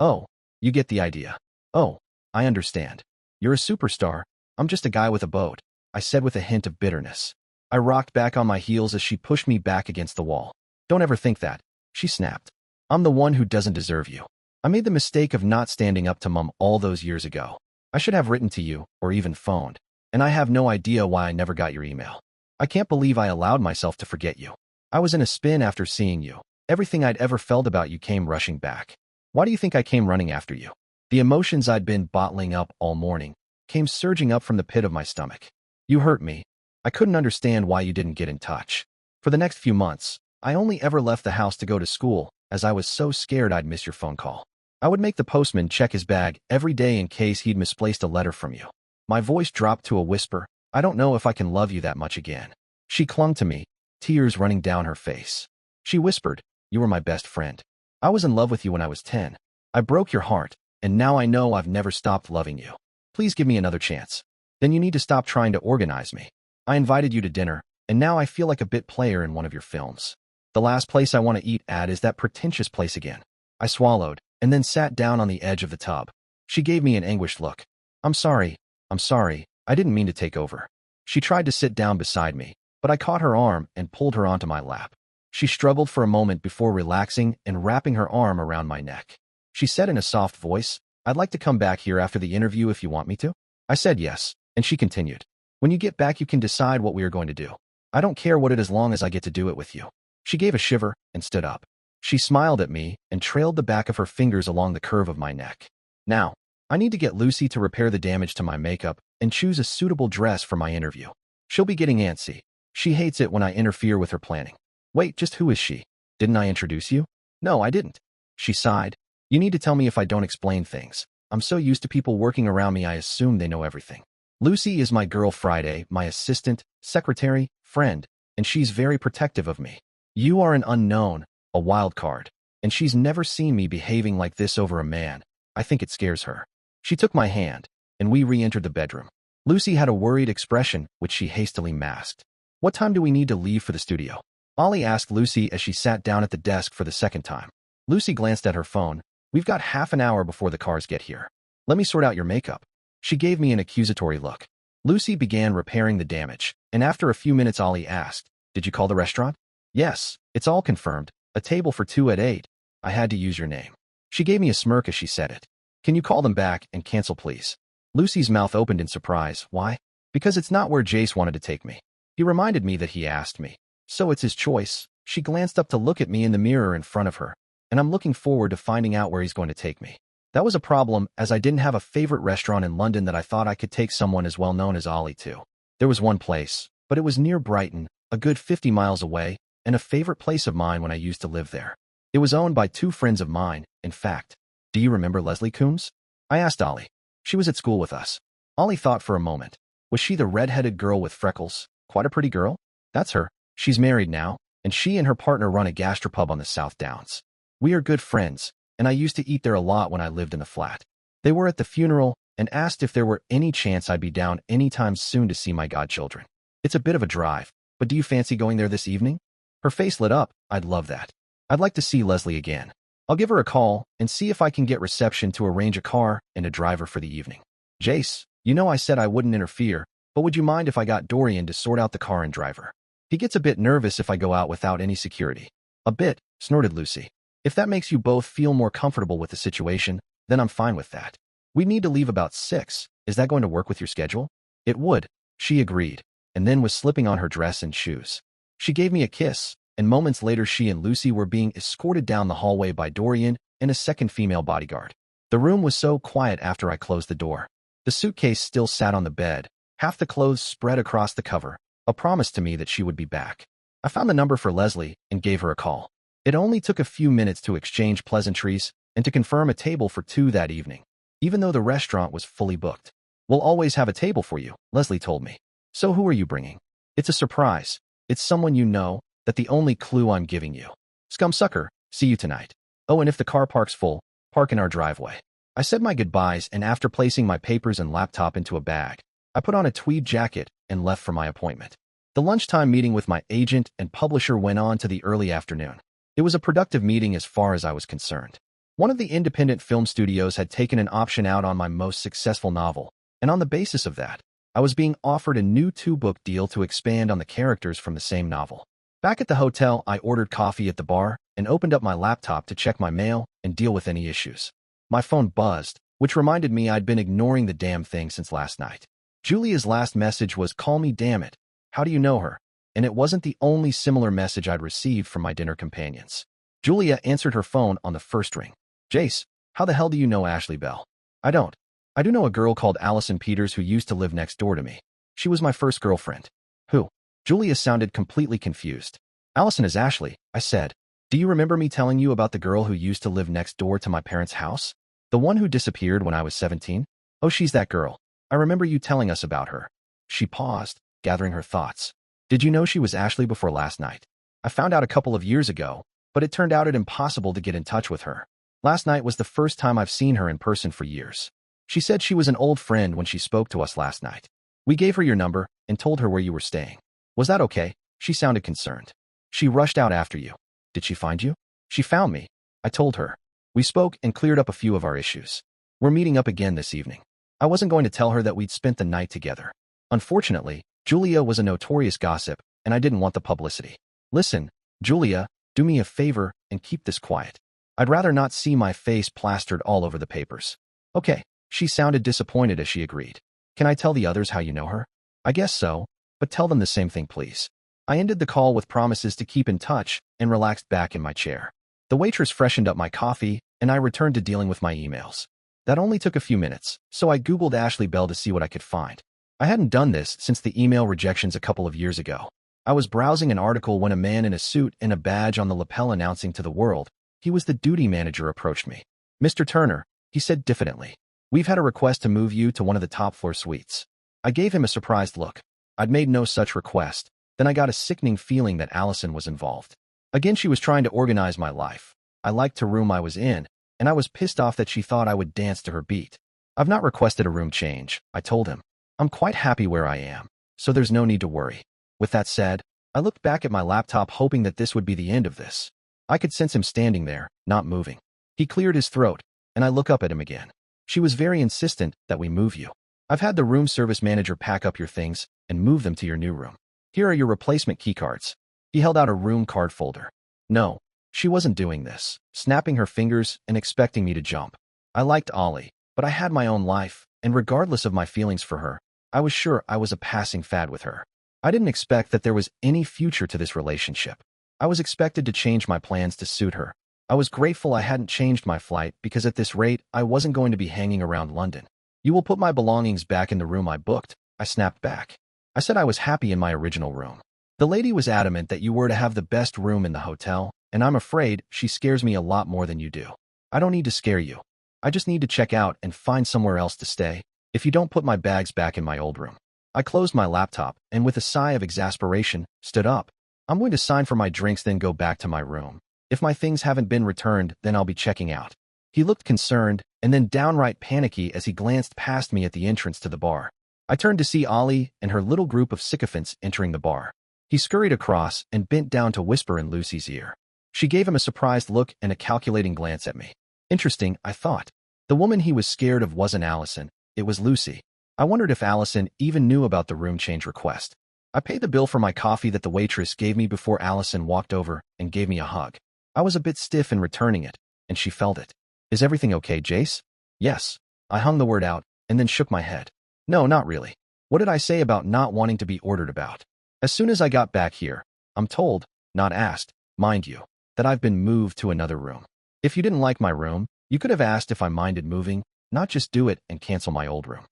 oh, you get the idea. Oh, I understand. You're a superstar. I'm just a guy with a boat, I said with a hint of bitterness. I rocked back on my heels as she pushed me back against the wall. Don't ever think that, she snapped. I'm the one who doesn't deserve you. I made the mistake of not standing up to Mom all those years ago. I should have written to you, or even phoned, and I have no idea why I never got your email. I can't believe I allowed myself to forget you. I was in a spin after seeing you. Everything I'd ever felt about you came rushing back. Why do you think I came running after you? The emotions I'd been bottling up all morning came surging up from the pit of my stomach. You hurt me. I couldn't understand why you didn't get in touch. For the next few months, I only ever left the house to go to school, as I was so scared I'd miss your phone call. I would make the postman check his bag every day in case he'd misplaced a letter from you. My voice dropped to a whisper. I don't know if I can love you that much again. She clung to me, tears running down her face. She whispered, you were my best friend. I was in love with you when I was 10. I broke your heart, and now I know I've never stopped loving you. Please give me another chance. Then you need to stop trying to organize me. I invited you to dinner, and now I feel like a bit player in one of your films. The last place I want to eat at is that pretentious place again. I swallowed, and then sat down on the edge of the tub. She gave me an anguished look. I'm sorry. I didn't mean to take over. She tried to sit down beside me, but I caught her arm and pulled her onto my lap. She struggled for a moment before relaxing and wrapping her arm around my neck. She said in a soft voice, I'd like to come back here after the interview if you want me to. I said yes, and she continued. When you get back you can decide what we are going to do. I don't care what it is as long as I get to do it with you. She gave a shiver and stood up. She smiled at me and trailed the back of her fingers along the curve of my neck. Now, I need to get Lucy to repair the damage to my makeup and choose a suitable dress for my interview. She'll be getting antsy. She hates it when I interfere with her planning. Wait, just who is she? Didn't I introduce you? No, I didn't. She sighed. You need to tell me if I don't explain things. I'm so used to people working around me I assume they know everything. Lucy is my girl Friday, my assistant, secretary, friend, and she's very protective of me. You are an unknown, a wild card, and she's never seen me behaving like this over a man. I think it scares her. She took my hand, and we re-entered the bedroom. Lucy had a worried expression, which she hastily masked. What time do we need to leave for the studio? Ollie asked Lucy as she sat down at the desk for the second time. Lucy glanced at her phone. We've got half an hour before the cars get here. Let me sort out your makeup. She gave me an accusatory look. Lucy began repairing the damage, and after a few minutes Ollie asked, Did you call the restaurant? Yes, it's all confirmed. A table for 2 at 8. I had to use your name. She gave me a smirk as she said it. Can you call them back and cancel please? Lucy's mouth opened in surprise. Why? Because it's not where Jace wanted to take me. He reminded me that he asked me. So it's his choice. She glanced up to look at me in the mirror in front of her, and I'm looking forward to finding out where he's going to take me. That was a problem, as I didn't have a favorite restaurant in London that I thought I could take someone as well known as Ollie to. There was one place, but it was near Brighton, a good 50 miles away, and a favorite place of mine when I used to live there. It was owned by 2 friends of mine, in fact. Do you remember Leslie Coombs? I asked Ollie. She was at school with us. Ollie thought for a moment. Was she the red-headed girl with freckles? Quite a pretty girl? That's her. She's married now, and she and her partner run a gastropub on the South Downs. We are good friends, and I used to eat there a lot when I lived in the flat. They were at the funeral and asked if there were any chance I'd be down anytime soon to see my godchildren. It's a bit of a drive, but do you fancy going there this evening? Her face lit up. I'd love that. I'd like to see Leslie again. I'll give her a call and see if I can get reception to arrange a car and a driver for the evening. Jace, you know I said I wouldn't interfere, but would you mind if I got Dorian to sort out the car and driver? He gets a bit nervous if I go out without any security. A bit, snorted Lucy. If that makes you both feel more comfortable with the situation, then I'm fine with that. We'd need to leave about 6. Is that going to work with your schedule? It would, she agreed, and then was slipping on her dress and shoes. She gave me a kiss, and moments later she and Lucy were being escorted down the hallway by Dorian and a second female bodyguard. The room was so quiet after I closed the door. The suitcase still sat on the bed, half the clothes spread across the cover, a promise to me that she would be back. I found the number for Leslie and gave her a call. It only took a few minutes to exchange pleasantries and to confirm a table for 2 that evening, even though the restaurant was fully booked. We'll always have a table for you, Leslie told me. So who are you bringing? It's a surprise. It's someone you know, that the only clue I'm giving you. Scumsucker, see you tonight. Oh, and if the car parks full, park in our driveway. I said my goodbyes, and after placing my papers and laptop into a bag, I put on a tweed jacket and left for my appointment. The lunchtime meeting with my agent and publisher went on to the early afternoon. It was a productive meeting as far as I was concerned. One of the independent film studios had taken an option out on my most successful novel, and on the basis of that, I was being offered a new 2-book deal to expand on the characters from the same novel. Back at the hotel, I ordered coffee at the bar and opened up my laptop to check my mail and deal with any issues. My phone buzzed, which reminded me I'd been ignoring the damn thing since last night. Julia's last message was, "Call me, damn it. How do you know her?" And it wasn't the only similar message I'd received from my dinner companions. Julia answered her phone on the first ring. "Jace, how the hell do you know Ashley Bell?" "I don't. I do know a girl called Allison Peters who used to live next door to me. She was my first girlfriend." "Who?" Julia sounded completely confused. "Allison is Ashley," I said. "Do you remember me telling you about the girl who used to live next door to my parents' house? The one who disappeared when I was 17? Oh, she's that girl. I remember you telling us about her." She paused, gathering her thoughts. "Did you know she was Ashley before last night? I found out a couple of years ago, but it turned out impossible to get in touch with her. Last night was the first time I've seen her in person for years. She said she was an old friend when she spoke to us last night. We gave her your number and told her where you were staying. Was that okay?" She sounded concerned. "She rushed out after you. Did she find you?" "She found me," I told her. "We spoke and cleared up a few of our issues. We're meeting up again this evening." I wasn't going to tell her that we'd spent the night together. Unfortunately, Julia was a notorious gossip, and I didn't want the publicity. "Listen, Julia, do me a favor and keep this quiet. I'd rather not see my face plastered all over the papers." "Okay." She sounded disappointed as she agreed. "Can I tell the others how you know her?" "I guess so, but tell them the same thing, please." I ended the call with promises to keep in touch and relaxed back in my chair. The waitress freshened up my coffee, and I returned to dealing with my emails. That only took a few minutes, so I Googled Ashley Bell to see what I could find. I hadn't done this since the email rejections a couple of years ago. I was browsing an article when a man in a suit and a badge on the lapel announcing to the world he was the duty manager approached me. "Mr. Turner," he said diffidently, "we've had a request to move you to one of the top floor suites." I gave him a surprised look. I'd made no such request. Then I got a sickening feeling that Allison was involved. Again, she was trying to organize my life. I liked the room I was in, and I was pissed off that she thought I would dance to her beat. "I've not requested a room change," I told him. "I'm quite happy where I am, so there's no need to worry." With that said, I looked back at my laptop hoping that this would be the end of this. I could sense him standing there, not moving. He cleared his throat, and I look up at him again. "She was very insistent that we move you. I've had the room service manager pack up your things and move them to your new room. Here are your replacement keycards." He held out a room card folder. No, she wasn't doing this, snapping her fingers and expecting me to jump. I liked Ollie, but I had my own life, and regardless of my feelings for her, I was sure I was a passing fad with her. I didn't expect that there was any future to this relationship. I was expected to change my plans to suit her. I was grateful I hadn't changed my flight because at this rate, I wasn't going to be hanging around London. "You will put my belongings back in the room I booked," I snapped back. I said I was happy in my original room. "The lady was adamant that you were to have the best room in the hotel, and I'm afraid she scares me a lot more than you do." "I don't need to scare you. I just need to check out and find somewhere else to stay if you don't put my bags back in my old room." I closed my laptop and with a sigh of exasperation, stood up. "I'm going to sign for my drinks then go back to my room. If my things haven't been returned, then I'll be checking out." He looked concerned and then downright panicky as he glanced past me at the entrance to the bar. I turned to see Ollie and her little group of sycophants entering the bar. He scurried across and bent down to whisper in Lucy's ear. She gave him a surprised look and a calculating glance at me. Interesting, I thought. The woman he was scared of wasn't Allison, it was Lucy. I wondered if Allison even knew about the room change request. I paid the bill for my coffee that the waitress gave me before Allison walked over and gave me a hug. I was a bit stiff in returning it, and she felt it. "Is everything okay, Jace?" "Yes." I hung the word out and then shook my head. "No, not really. What did I say about not wanting to be ordered about? As soon as I got back here, I'm told, not asked, mind you, that I've been moved to another room. If you didn't like my room, you could have asked if I minded moving, not just do it and cancel my old room."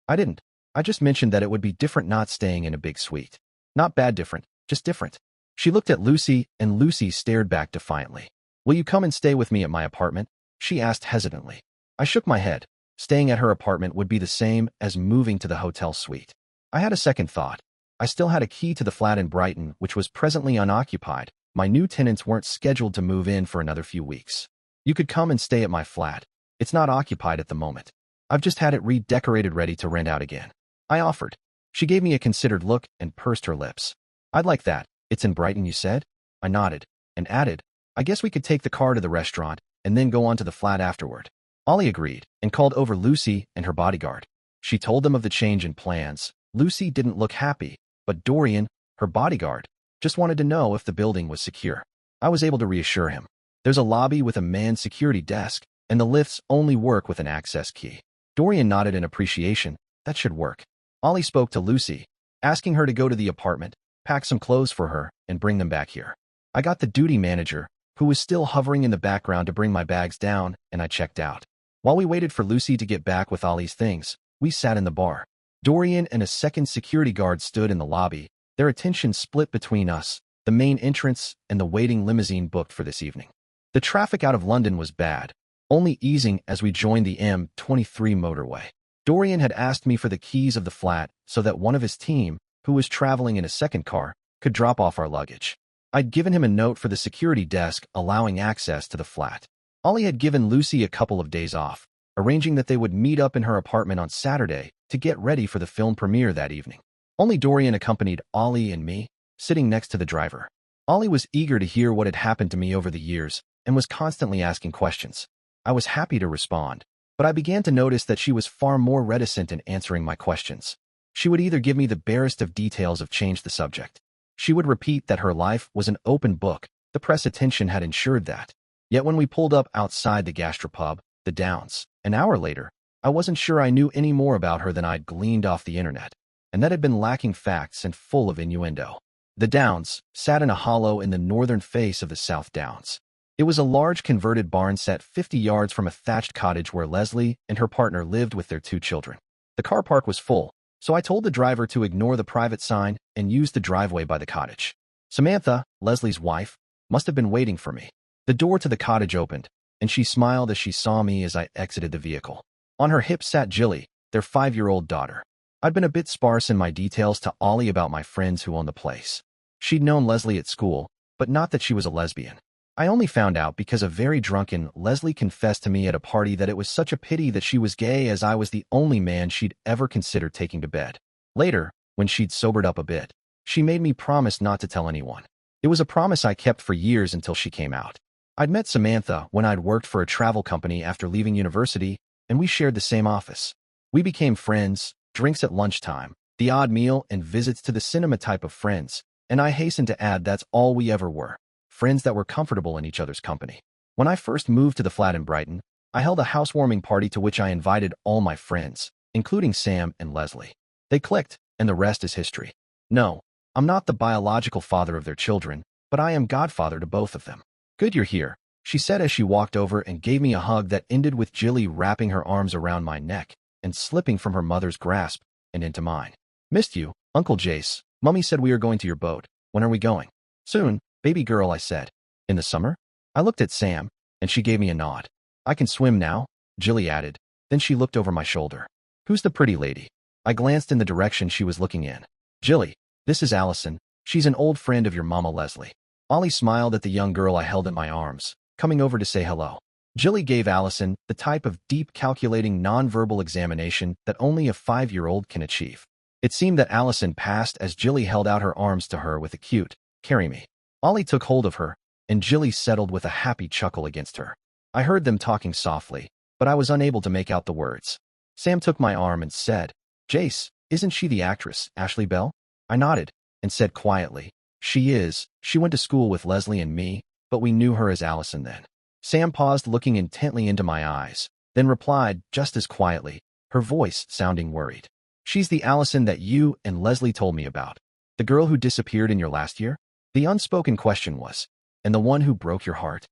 I didn't. I just mentioned that it would be different not staying in a big suite. Not bad different, just different." She looked at Lucy, and Lucy stared back defiantly. "Will you come and stay with me at my apartment?" she asked hesitantly. I shook my head. Staying at her apartment would be the same as moving to the hotel suite. I had a second thought. I still had a key to the flat in Brighton, which was presently unoccupied. My new tenants weren't scheduled to move in for another few weeks. You could come and stay at my flat. It's not occupied at the moment. I've just had it redecorated ready to rent out again. I offered. She gave me a considered look and pursed her lips. I'd like that. It's in Brighton, you said? I nodded and added, I guess we could take the car to the restaurant and then go on to the flat afterward. Ollie agreed and called over Lucy and her bodyguard. She told them of the change in plans. Lucy didn't look happy, but Dorian, her bodyguard, just wanted to know if the building was secure. I was able to reassure him. There's a lobby with a manned security desk, and the lifts only work with an access key. Dorian nodded in appreciation. That should work. Ollie spoke to Lucy, asking her to go to the apartment, pack some clothes for her, and bring them back here. I got the duty manager, who was still hovering in the background, to bring my bags down, and I checked out. While we waited for Lucy to get back with Ollie's things, we sat in the bar. Dorian and a second security guard stood in the lobby, their attention split between us, the main entrance, and the waiting limousine booked for this evening. The traffic out of London was bad, only easing as we joined the M23 motorway. Dorian had asked me for the keys of the flat so that one of his team, who was traveling in a second car, could drop off our luggage. I'd given him a note for the security desk allowing access to the flat. Ollie had given Lucy a couple of days off, arranging that they would meet up in her apartment on Saturday to get ready for the film premiere that evening. Only Dorian accompanied Ollie and me, sitting next to the driver. Ollie was eager to hear what had happened to me over the years and was constantly asking questions. I was happy to respond, but I began to notice that she was far more reticent in answering my questions. She would either give me the barest of details or change the subject. She would repeat that her life was an open book. The press attention had ensured that. Yet when we pulled up outside the gastropub, the Downs, an hour later, I wasn't sure I knew any more about her than I'd gleaned off the internet, and that had been lacking facts and full of innuendo. The Downs sat in a hollow in the northern face of the South Downs. It was a large converted barn set 50 yards from a thatched cottage where Leslie and her partner lived with their 2 children. The car park was full, so I told the driver to ignore the private sign and use the driveway by the cottage. Samantha, Leslie's wife, must have been waiting for me. The door to the cottage opened, and she smiled as she saw me as I exited the vehicle. On her hip sat Jilly, their 5-year-old daughter. I'd been a bit sparse in my details to Ollie about my friends who owned the place. She'd known Leslie at school, but not that she was a lesbian. I only found out because a very drunken Leslie confessed to me at a party that it was such a pity that she was gay, as I was the only man she'd ever considered taking to bed. Later, when she'd sobered up a bit, she made me promise not to tell anyone. It was a promise I kept for years until she came out. I'd met Samantha when I'd worked for a travel company after leaving university, and we shared the same office. We became friends, drinks at lunchtime, the odd meal, and visits to the cinema type of friends, and I hasten to add that's all we ever were. Friends that were comfortable in each other's company. When I first moved to the flat in Brighton, I held a housewarming party to which I invited all my friends, including Sam and Leslie. They clicked, and the rest is history. No, I'm not the biological father of their children, but I am godfather to both of them. Good you're here, she said as she walked over and gave me a hug that ended with Jilly wrapping her arms around my neck and slipping from her mother's grasp and into mine. Missed you, Uncle Jace. Mummy said we are going to your boat. When are we going? Soon. Baby girl, I said. In the summer? I looked at Sam, and she gave me a nod. I can swim now, Jilly added. Then she looked over my shoulder. Who's the pretty lady? I glanced in the direction she was looking in. Jilly, this is Allison. She's an old friend of your mama Leslie. Ollie smiled at the young girl I held in my arms, coming over to say hello. Jilly gave Allison the type of deep, calculating, nonverbal examination that only a 5-year-old can achieve. It seemed that Allison passed as Jilly held out her arms to her with a cute, "Carry me." Ollie took hold of her, and Jilly settled with a happy chuckle against her. I heard them talking softly, but I was unable to make out the words. Sam took my arm and said, Jace, isn't she the actress, Ashley Bell? I nodded, and said quietly, she is. She went to school with Leslie and me, but we knew her as Allison then. Sam paused, looking intently into my eyes, then replied, just as quietly, her voice sounding worried. She's the Allison that you and Leslie told me about. The girl who disappeared in your last year? The unspoken question was, and the one who broke your heart?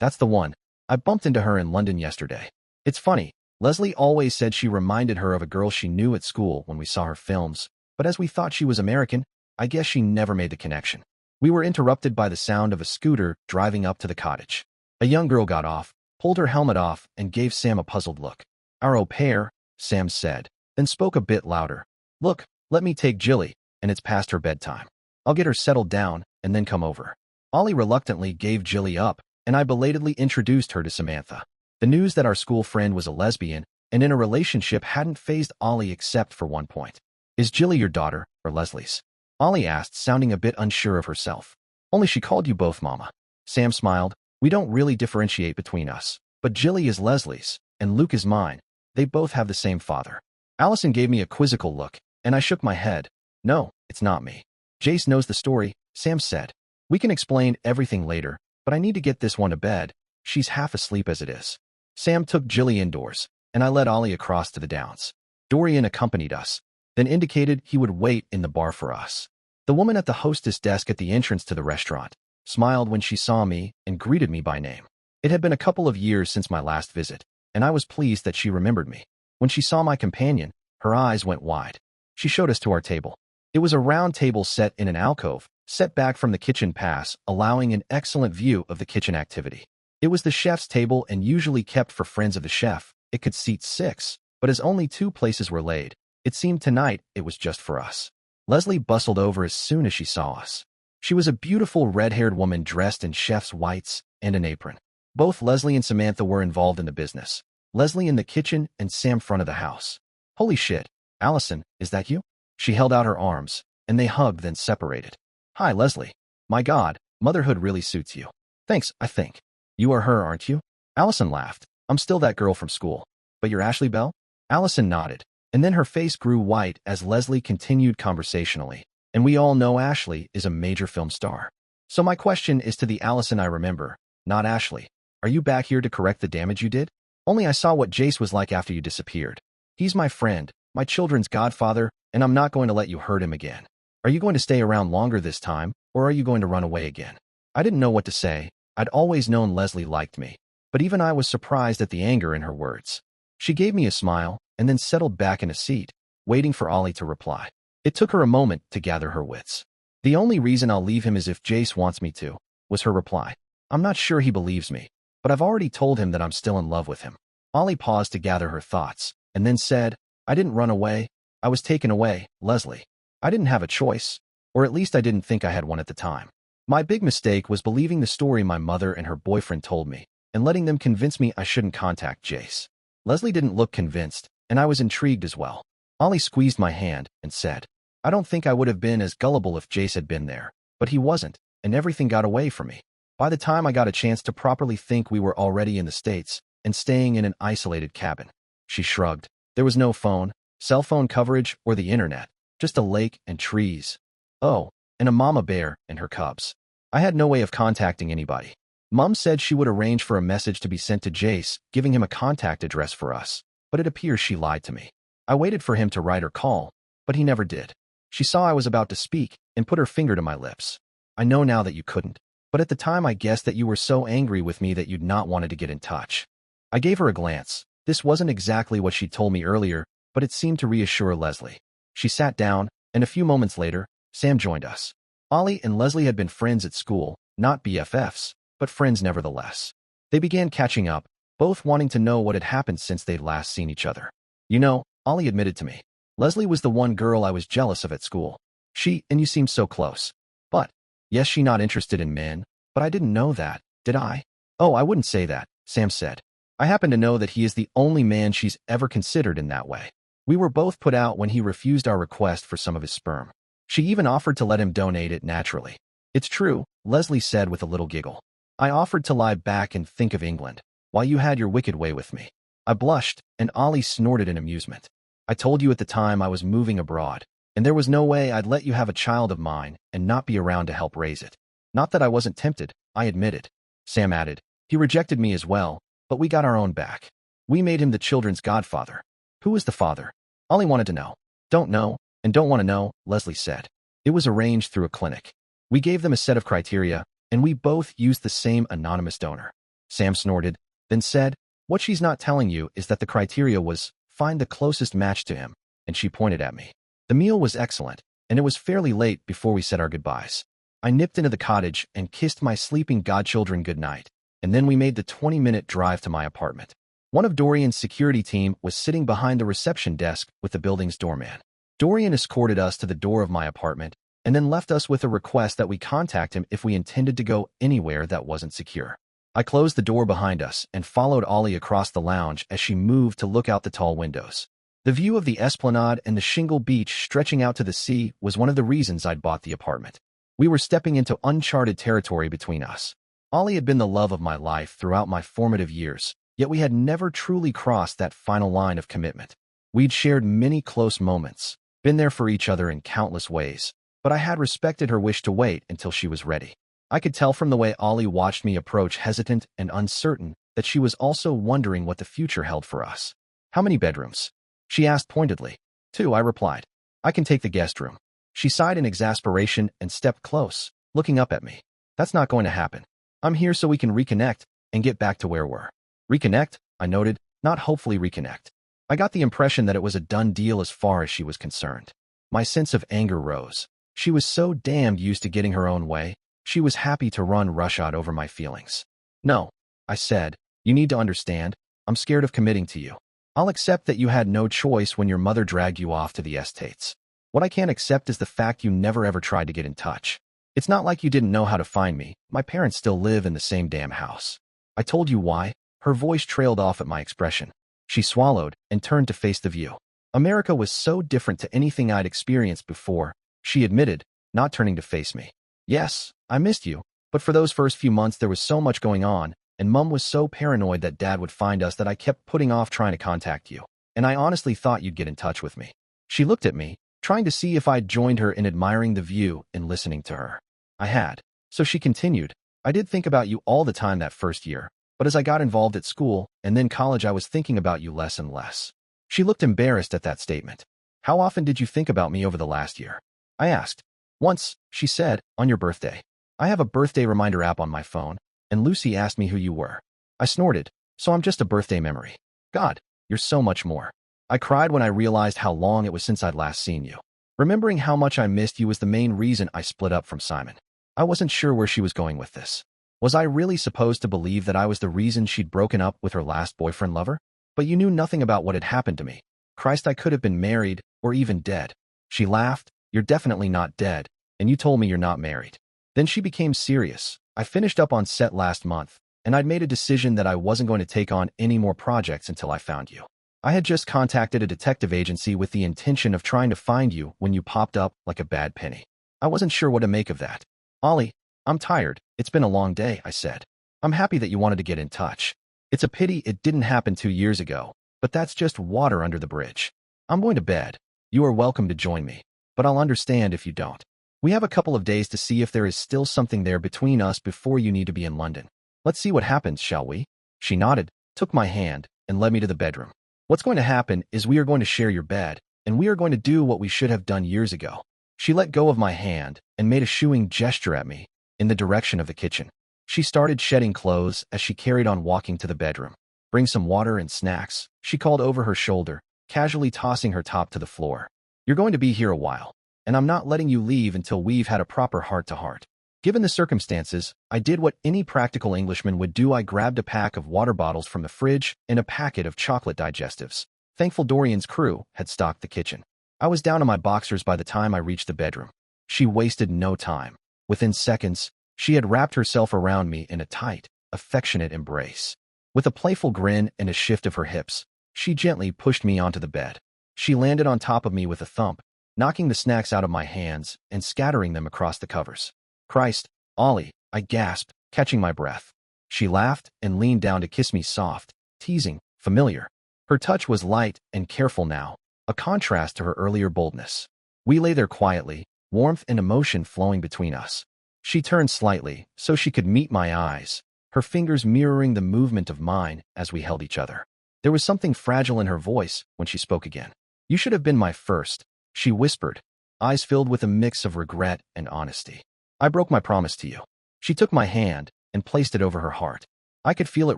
That's the one. I bumped into her in London yesterday. It's funny, Leslie always said she reminded her of a girl she knew at school when we saw her films, but as we thought she was American, I guess she never made the connection. We were interrupted by the sound of a scooter driving up to the cottage. A young girl got off, pulled her helmet off, and gave Sam a puzzled look. Our au pair, Sam said, then spoke a bit louder. Look, let me take Jilly. and it's past her bedtime. I'll get her settled down and then come over. Ollie reluctantly gave Jilly up, and I belatedly introduced her to Samantha. The news that our school friend was a lesbian and in a relationship hadn't fazed Ollie except for one point. Is Jilly your daughter or Leslie's? Ollie asked, sounding a bit unsure of herself. Only she called you both Mama. Sam smiled. We don't really differentiate between us, but Jilly is Leslie's, and Luke is mine. They both have the same father. Allison gave me a quizzical look, and I shook my head. No, it's not me. Jace knows the story, Sam said. We can explain everything later, but I need to get this one to bed. She's half asleep as it is. Sam took Jilly indoors, and I led Ollie across to the downs. Dorian accompanied us, then indicated he would wait in the bar for us. The woman at the hostess desk at the entrance to the restaurant smiled when she saw me and greeted me by name. It had been a couple of years since my last visit, and I was pleased that she remembered me. When she saw my companion, her eyes went wide. She showed us to our table. It was a round table set in an alcove, set back from the kitchen pass, allowing an excellent view of the kitchen activity. It was the chef's table and usually kept for friends of the chef. It could seat 6, but as only 2 places were laid, it seemed tonight it was just for us. Leslie bustled over as soon as she saw us. She was a beautiful red-haired woman dressed in chef's whites and an apron. Both Leslie and Samantha were involved in the business. Leslie in the kitchen and Sam front of the house. Holy shit, Allison, is that you? She held out her arms, and they hugged then separated. Hi, Leslie. My God, motherhood really suits you. Thanks, I think. You are her, aren't you? Allison laughed. I'm still that girl from school. But you're Ashley Bell? Allison nodded, and then her face grew white as Leslie continued conversationally. And we all know Ashley is a major film star. So my question is to the Allison I remember, not Ashley. Are you back here to correct the damage you did? Only I saw what Jace was like after you disappeared. He's my friend, my children's godfather, and I'm not going to let you hurt him again. Are you going to stay around longer this time, or are you going to run away again? I didn't know what to say. I'd always known Leslie liked me, but even I was surprised at the anger in her words. She gave me a smile and then settled back in a seat, waiting for Ollie to reply. It took her a moment to gather her wits. The only reason I'll leave him is if Jace wants me to, was her reply. I'm not sure he believes me, but I've already told him that I'm still in love with him. Ollie paused to gather her thoughts, and then said, I didn't run away. I was taken away, Leslie. I didn't have a choice, or at least I didn't think I had one at the time. My big mistake was believing the story my mother and her boyfriend told me, and letting them convince me I shouldn't contact Jace. Leslie didn't look convinced, and I was intrigued as well. Ollie squeezed my hand and said, I don't think I would have been as gullible if Jace had been there, but he wasn't, and everything got away from me. By the time I got a chance to properly think, we were already in the States and staying in an isolated cabin. She shrugged. There was no phone, cell phone coverage, or the internet, just a lake and trees. Oh, and a mama bear and her cubs. I had no way of contacting anybody. Mom said she would arrange for a message to be sent to Jace, giving him a contact address for us, but it appears she lied to me. I waited for him to write or call, but he never did. She saw I was about to speak and put her finger to my lips. I know now that you couldn't, but at the time I guessed that you were so angry with me that you'd not wanted to get in touch. I gave her a glance. This wasn't exactly what she'd told me earlier, but it seemed to reassure Leslie. She sat down, and a few moments later, Sam joined us. Ollie and Leslie had been friends at school, not BFFs, but friends nevertheless. They began catching up, both wanting to know what had happened since they'd last seen each other. You know, Ollie admitted to me. Leslie was the one girl I was jealous of at school. She and you seemed so close. But, yes, she not interested in men, but I didn't know that, did I? Oh, I wouldn't say that, Sam said. I happen to know that he is the only man she's ever considered in that way. We were both put out when he refused our request for some of his sperm. She even offered to let him donate it naturally. It's true, Leslie said with a little giggle. I offered to lie back and think of England, while you had your wicked way with me. I blushed, and Ollie snorted in amusement. I told you at the time I was moving abroad, and there was no way I'd let you have a child of mine and not be around to help raise it. Not that I wasn't tempted, I admitted. Sam added, he rejected me as well, but we got our own back. We made him the children's godfather. Who is the father? Ollie wanted to know. Don't know, and don't want to know, Leslie said. It was arranged through a clinic. We gave them a set of criteria, and we both used the same anonymous donor. Sam snorted, then said, what she's not telling you is that the criteria was, find the closest match to him, and she pointed at me. The meal was excellent, and it was fairly late before we said our goodbyes. I nipped into the cottage and kissed my sleeping godchildren goodnight, and then we made the 20-minute drive to my apartment. One of Dorian's security team was sitting behind the reception desk with the building's doorman. Dorian escorted us to the door of my apartment and then left us with a request that we contact him if we intended to go anywhere that wasn't secure. I closed the door behind us and followed Ollie across the lounge as she moved to look out the tall windows. The view of the esplanade and the shingle beach stretching out to the sea was one of the reasons I'd bought the apartment. We were stepping into uncharted territory between us. Ollie had been the love of my life throughout my formative years, yet we had never truly crossed that final line of commitment. We'd shared many close moments, been there for each other in countless ways, but I had respected her wish to wait until she was ready. I could tell from the way Ollie watched me approach, hesitant and uncertain, that she was also wondering what the future held for us. "How many bedrooms?" she asked pointedly. "2," I replied. "I can take the guest room." She sighed in exasperation and stepped close, looking up at me. "That's not going to happen. I'm here so we can reconnect and get back to where we're." "Reconnect?" I noted, "not hopefully reconnect." I got the impression that it was a done deal as far as she was concerned. My sense of anger rose. She was so damned used to getting her own way. She was happy to run roughshod over my feelings. "No," I said, "you need to understand. I'm scared of committing to you. I'll accept that you had no choice when your mother dragged you off to the estates. What I can't accept is the fact you never ever tried to get in touch. It's not like you didn't know how to find me. My parents still live in the same damn house." "I told you why." Her voice trailed off at my expression. She swallowed and turned to face the view. America was so different to anything I'd experienced before, she admitted, not turning to face me. "Yes, I missed you, but for those first few months there was so much going on, and Mum was so paranoid that Dad would find us that I kept putting off trying to contact you, and I honestly thought you'd get in touch with me." She looked at me, trying to see if I'd joined her in admiring the view and listening to her. I had. So she continued, "I did think about you all the time that first year, but as I got involved at school and then college I was thinking about you less and less." She looked embarrassed at that statement. "How often did you think about me over the last year?" I asked. "Once," she said, "on your birthday. I have a birthday reminder app on my phone, and Lucy asked me who you were." I snorted. "So I'm just a birthday memory." "God, you're so much more." I cried when I realized how long it was since I'd last seen you. Remembering how much I missed you was the main reason I split up from Simon. I wasn't sure where she was going with this. Was I really supposed to believe that I was the reason she'd broken up with her last boyfriend lover? But you knew nothing about what had happened to me. Christ, I could have been married, or even dead. She laughed. "You're definitely not dead, and you told me you're not married." Then she became serious. "I finished up on set last month, and I'd made a decision that I wasn't going to take on any more projects until I found you. I had just contacted a detective agency with the intention of trying to find you when you popped up like a bad penny. I wasn't sure what to make of that." "Ollie, I'm tired. It's been a long day," I said. "I'm happy that you wanted to get in touch. It's a pity it didn't happen 2 years ago, but that's just water under the bridge. I'm going to bed. You are welcome to join me, but I'll understand if you don't. We have a couple of days to see if there is still something there between us before you need to be in London. Let's see what happens, shall we?" She nodded, took my hand, and led me to the bedroom. "What's going to happen is we are going to share your bed, and we are going to do what we should have done years ago." She let go of my hand and made a shooing gesture at me in the direction of the kitchen. She started shedding clothes as she carried on walking to the bedroom. "Bring some water and snacks," she called over her shoulder, casually tossing her top to the floor. "You're going to be here a while, and I'm not letting you leave until we've had a proper heart-to-heart." Given the circumstances, I did what any practical Englishman would do. I grabbed a pack of water bottles from the fridge and a packet of chocolate digestives. Thankful Dorian's crew had stocked the kitchen. I was down on my boxers by the time I reached the bedroom. She wasted no time. Within seconds, she had wrapped herself around me in a tight, affectionate embrace. With a playful grin and a shift of her hips, she gently pushed me onto the bed. She landed on top of me with a thump, knocking the snacks out of my hands and scattering them across the covers. "Christ, Ollie," I gasped, catching my breath. She laughed and leaned down to kiss me soft, teasing, familiar. Her touch was light and careful now, a contrast to her earlier boldness. We lay there quietly, warmth and emotion flowing between us. She turned slightly so she could meet my eyes, her fingers mirroring the movement of mine as we held each other. There was something fragile in her voice when she spoke again. "You should have been my first," she whispered, eyes filled with a mix of regret and honesty. "I broke my promise to you." She took my hand and placed it over her heart. I could feel it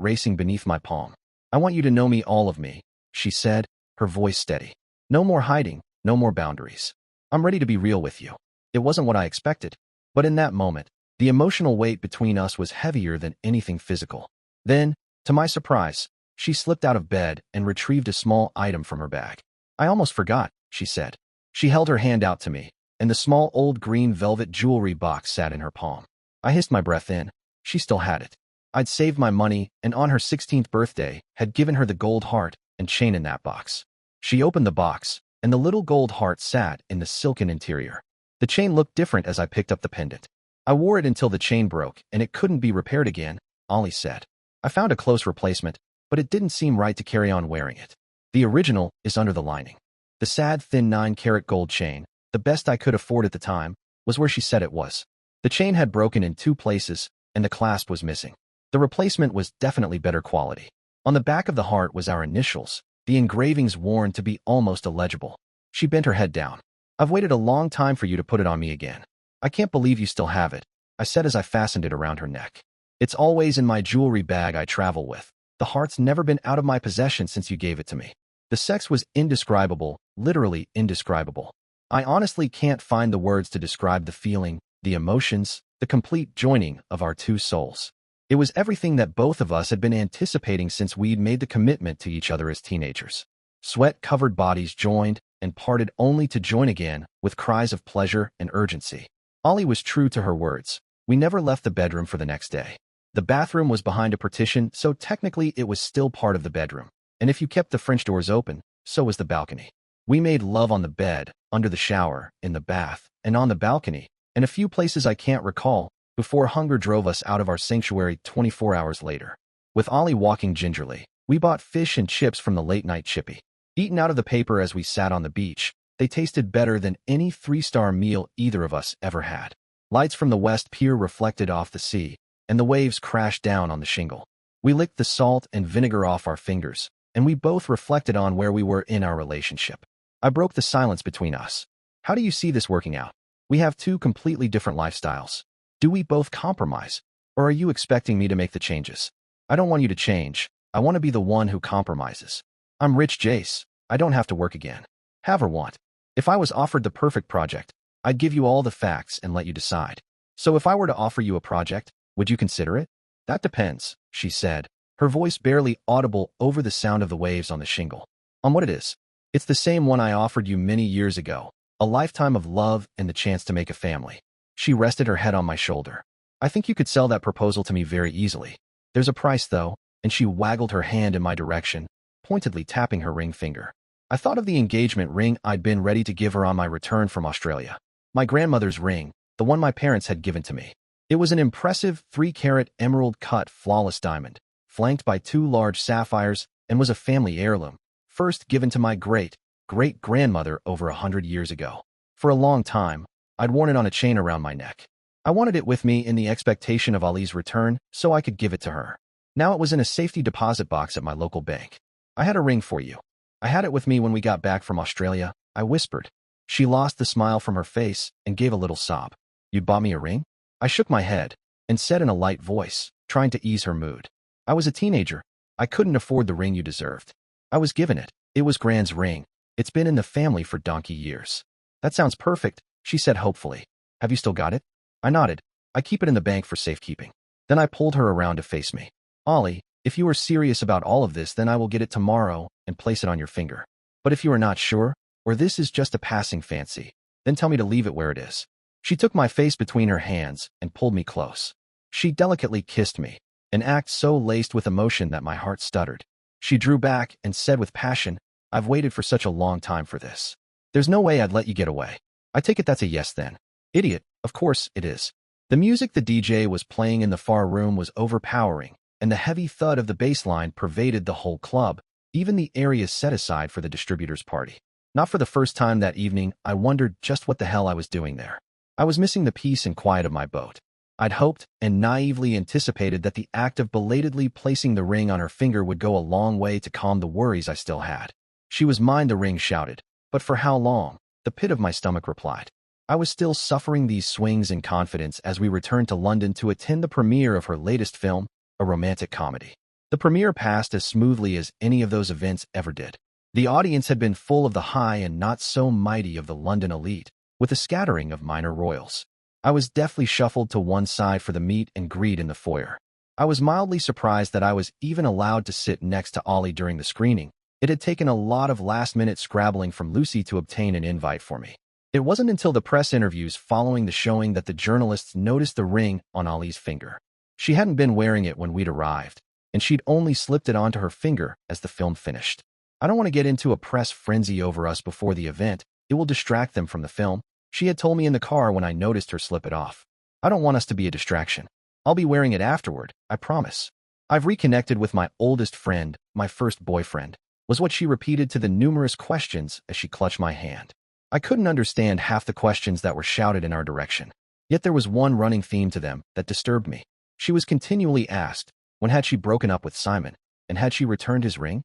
racing beneath my palm. "I want you to know me, all of me," she said, her voice steady. "No more hiding, no more boundaries. I'm ready to be real with you." It wasn't what I expected, but in that moment, the emotional weight between us was heavier than anything physical. Then, to my surprise, she slipped out of bed and retrieved a small item from her bag. "I almost forgot," she said. She held her hand out to me, and the small old green velvet jewelry box sat in her palm. I hissed my breath in. She still had it. I'd saved my money, and on her 16th birthday, had given her the gold heart and chain in that box. She opened the box, and the little gold heart sat in the silken interior. The chain looked different as I picked up the pendant. I wore it until the chain broke, and it couldn't be repaired again, Ollie said. I found a close replacement, but it didn't seem right to carry on wearing it. The original is under the lining. The sad, thin 9-carat gold chain, the best I could afford at the time, was where she said it was. The chain had broken in 2 places, and the clasp was missing. The replacement was definitely better quality. On the back of the heart was our initials, the engravings worn to be almost illegible. She bent her head down. I've waited a long time for you to put it on me again. I can't believe you still have it, I said as I fastened it around her neck. It's always in my jewelry bag I travel with. The heart's never been out of my possession since you gave it to me. The sex was indescribable, literally indescribable. I honestly can't find the words to describe the feeling, the emotions, the complete joining of our 2 souls. It was everything that both of us had been anticipating since we'd made the commitment to each other as teenagers. Sweat-covered bodies joined and parted only to join again with cries of pleasure and urgency. Ollie was true to her words. We never left the bedroom for the next day. The bathroom was behind a partition, so technically it was still part of the bedroom. And if you kept the French doors open, so was the balcony. We made love on the bed, under the shower, in the bath, and on the balcony, and a few places I can't recall, before hunger drove us out of our sanctuary 24 hours later. With Ollie walking gingerly, we bought fish and chips from the late-night chippy. Eaten out of the paper as we sat on the beach, they tasted better than any 3-star meal either of us ever had. Lights from the west pier reflected off the sea, and the waves crashed down on the shingle. We licked the salt and vinegar off our fingers, and we both reflected on where we were in our relationship. I broke the silence between us. How do you see this working out? We have 2 completely different lifestyles. Do we both compromise? Or are you expecting me to make the changes? I don't want you to change. I want to be the one who compromises. I'm rich, Jace. I don't have to work again. Have or want. If I was offered the perfect project, I'd give you all the facts and let you decide. So if I were to offer you a project, would you consider it? That depends, she said, her voice barely audible over the sound of the waves on the shingle. On what it is. It's the same one I offered you many years ago, a lifetime of love and the chance to make a family. She rested her head on my shoulder. I think you could sell that proposal to me very easily. There's a price, though, and she waggled her hand in my direction, pointedly tapping her ring finger. I thought of the engagement ring I'd been ready to give her on my return from Australia. My grandmother's ring, the one my parents had given to me. It was an impressive 3-carat emerald-cut flawless diamond, flanked by 2 large sapphires, and was a family heirloom, first given to my great-great-grandmother over 100 years ago. For a long time, I'd worn it on a chain around my neck. I wanted it with me in the expectation of Ali's return so I could give it to her. Now it was in a safety deposit box at my local bank. I had a ring for you. I had it with me when we got back from Australia, I whispered. She lost the smile from her face and gave a little sob. You bought me a ring? I shook my head and said in a light voice, trying to ease her mood. I was a teenager. I couldn't afford the ring you deserved. I was given it. It was Gran's ring. It's been in the family for donkey years. That sounds perfect, she said hopefully. Have you still got it? I nodded. I keep it in the bank for safekeeping. Then I pulled her around to face me. Ollie, if you are serious about all of this, then I will get it tomorrow and place it on your finger. But if you are not sure, or this is just a passing fancy, then tell me to leave it where it is. She took my face between her hands and pulled me close. She delicately kissed me, an act so laced with emotion that my heart stuttered. She drew back and said with passion, I've waited for such a long time for this. There's no way I'd let you get away. I take it that's a yes then. Idiot, of course it is. The music the DJ was playing in the far room was overpowering, and the heavy thud of the bass line pervaded the whole club, even the area set aside for the distributor's party. Not for the first time that evening, I wondered just what the hell I was doing there. I was missing the peace and quiet of my boat. I'd hoped and naively anticipated that the act of belatedly placing the ring on her finger would go a long way to calm the worries I still had. She was mine, the ring shouted. But for how long? The pit of my stomach replied. I was still suffering these swings in confidence as we returned to London to attend the premiere of her latest film, a romantic comedy. The premiere passed as smoothly as any of those events ever did. The audience had been full of the high and not so mighty of the London elite, with a scattering of minor royals. I was deftly shuffled to one side for the meet and greet in the foyer. I was mildly surprised that I was even allowed to sit next to Ollie during the screening, It had taken a lot of last-minute scrabbling from Lucy to obtain an invite for me. It wasn't until the press interviews following the showing that the journalists noticed the ring on Ollie's finger. She hadn't been wearing it when we'd arrived, and she'd only slipped it onto her finger as the film finished. I don't want to get into a press frenzy over us before the event. It will distract them from the film, she had told me in the car when I noticed her slip it off. I don't want us to be a distraction. I'll be wearing it afterward, I promise. I've reconnected with my oldest friend, my first boyfriend, was what she repeated to the numerous questions as she clutched my hand. I couldn't understand half the questions that were shouted in our direction. Yet there was one running theme to them that disturbed me. She was continually asked, when had she broken up with Simon, and had she returned his ring?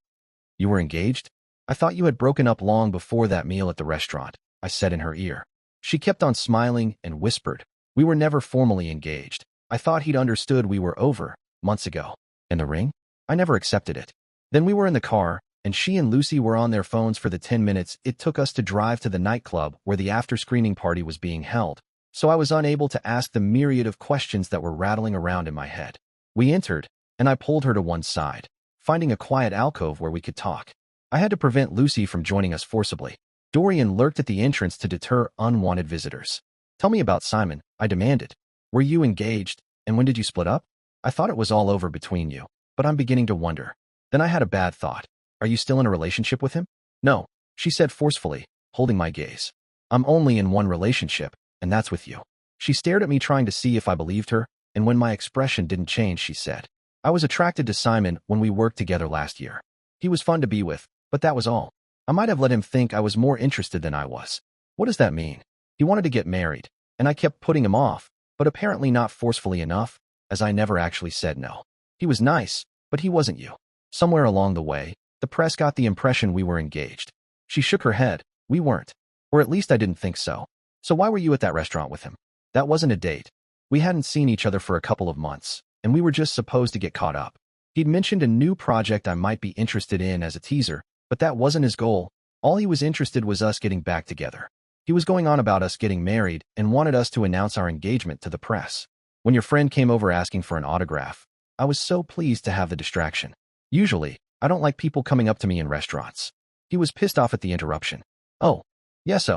You were engaged? I thought you had broken up long before that meal at the restaurant, I said in her ear. She kept on smiling and whispered, we were never formally engaged. I thought he'd understood we were over, months ago. And the ring? I never accepted it. Then we were in the car, and she and Lucy were on their phones for the 10 minutes it took us to drive to the nightclub where the after-screening party was being held, so I was unable to ask the myriad of questions that were rattling around in my head. We entered, and I pulled her to one side, finding a quiet alcove where we could talk. I had to prevent Lucy from joining us forcibly. Dorian lurked at the entrance to deter unwanted visitors. Tell me about Simon, I demanded. Were you engaged, and when did you split up? I thought it was all over between you, but I'm beginning to wonder. Then I had a bad thought. Are you still in a relationship with him? No, she said forcefully, holding my gaze. I'm only in one relationship, and that's with you. She stared at me trying to see if I believed her, and when my expression didn't change, she said, I was attracted to Simon when we worked together last year. He was fun to be with, but that was all. I might have let him think I was more interested than I was. What does that mean? He wanted to get married, and I kept putting him off, but apparently not forcefully enough, as I never actually said no. He was nice, but he wasn't you. Somewhere along the way, the press got the impression we were engaged. She shook her head. We weren't. Or at least I didn't think so. So why were you at that restaurant with him? That wasn't a date. We hadn't seen each other for a couple of months, and we were just supposed to get caught up. He'd mentioned a new project I might be interested in as a teaser, but that wasn't his goal. All he was interested was us getting back together. He was going on about us getting married and wanted us to announce our engagement to the press. When your friend came over asking for an autograph, I was so pleased to have the distraction. Usually, I don't like people coming up to me in restaurants. He was pissed off at the interruption. Oh, yes,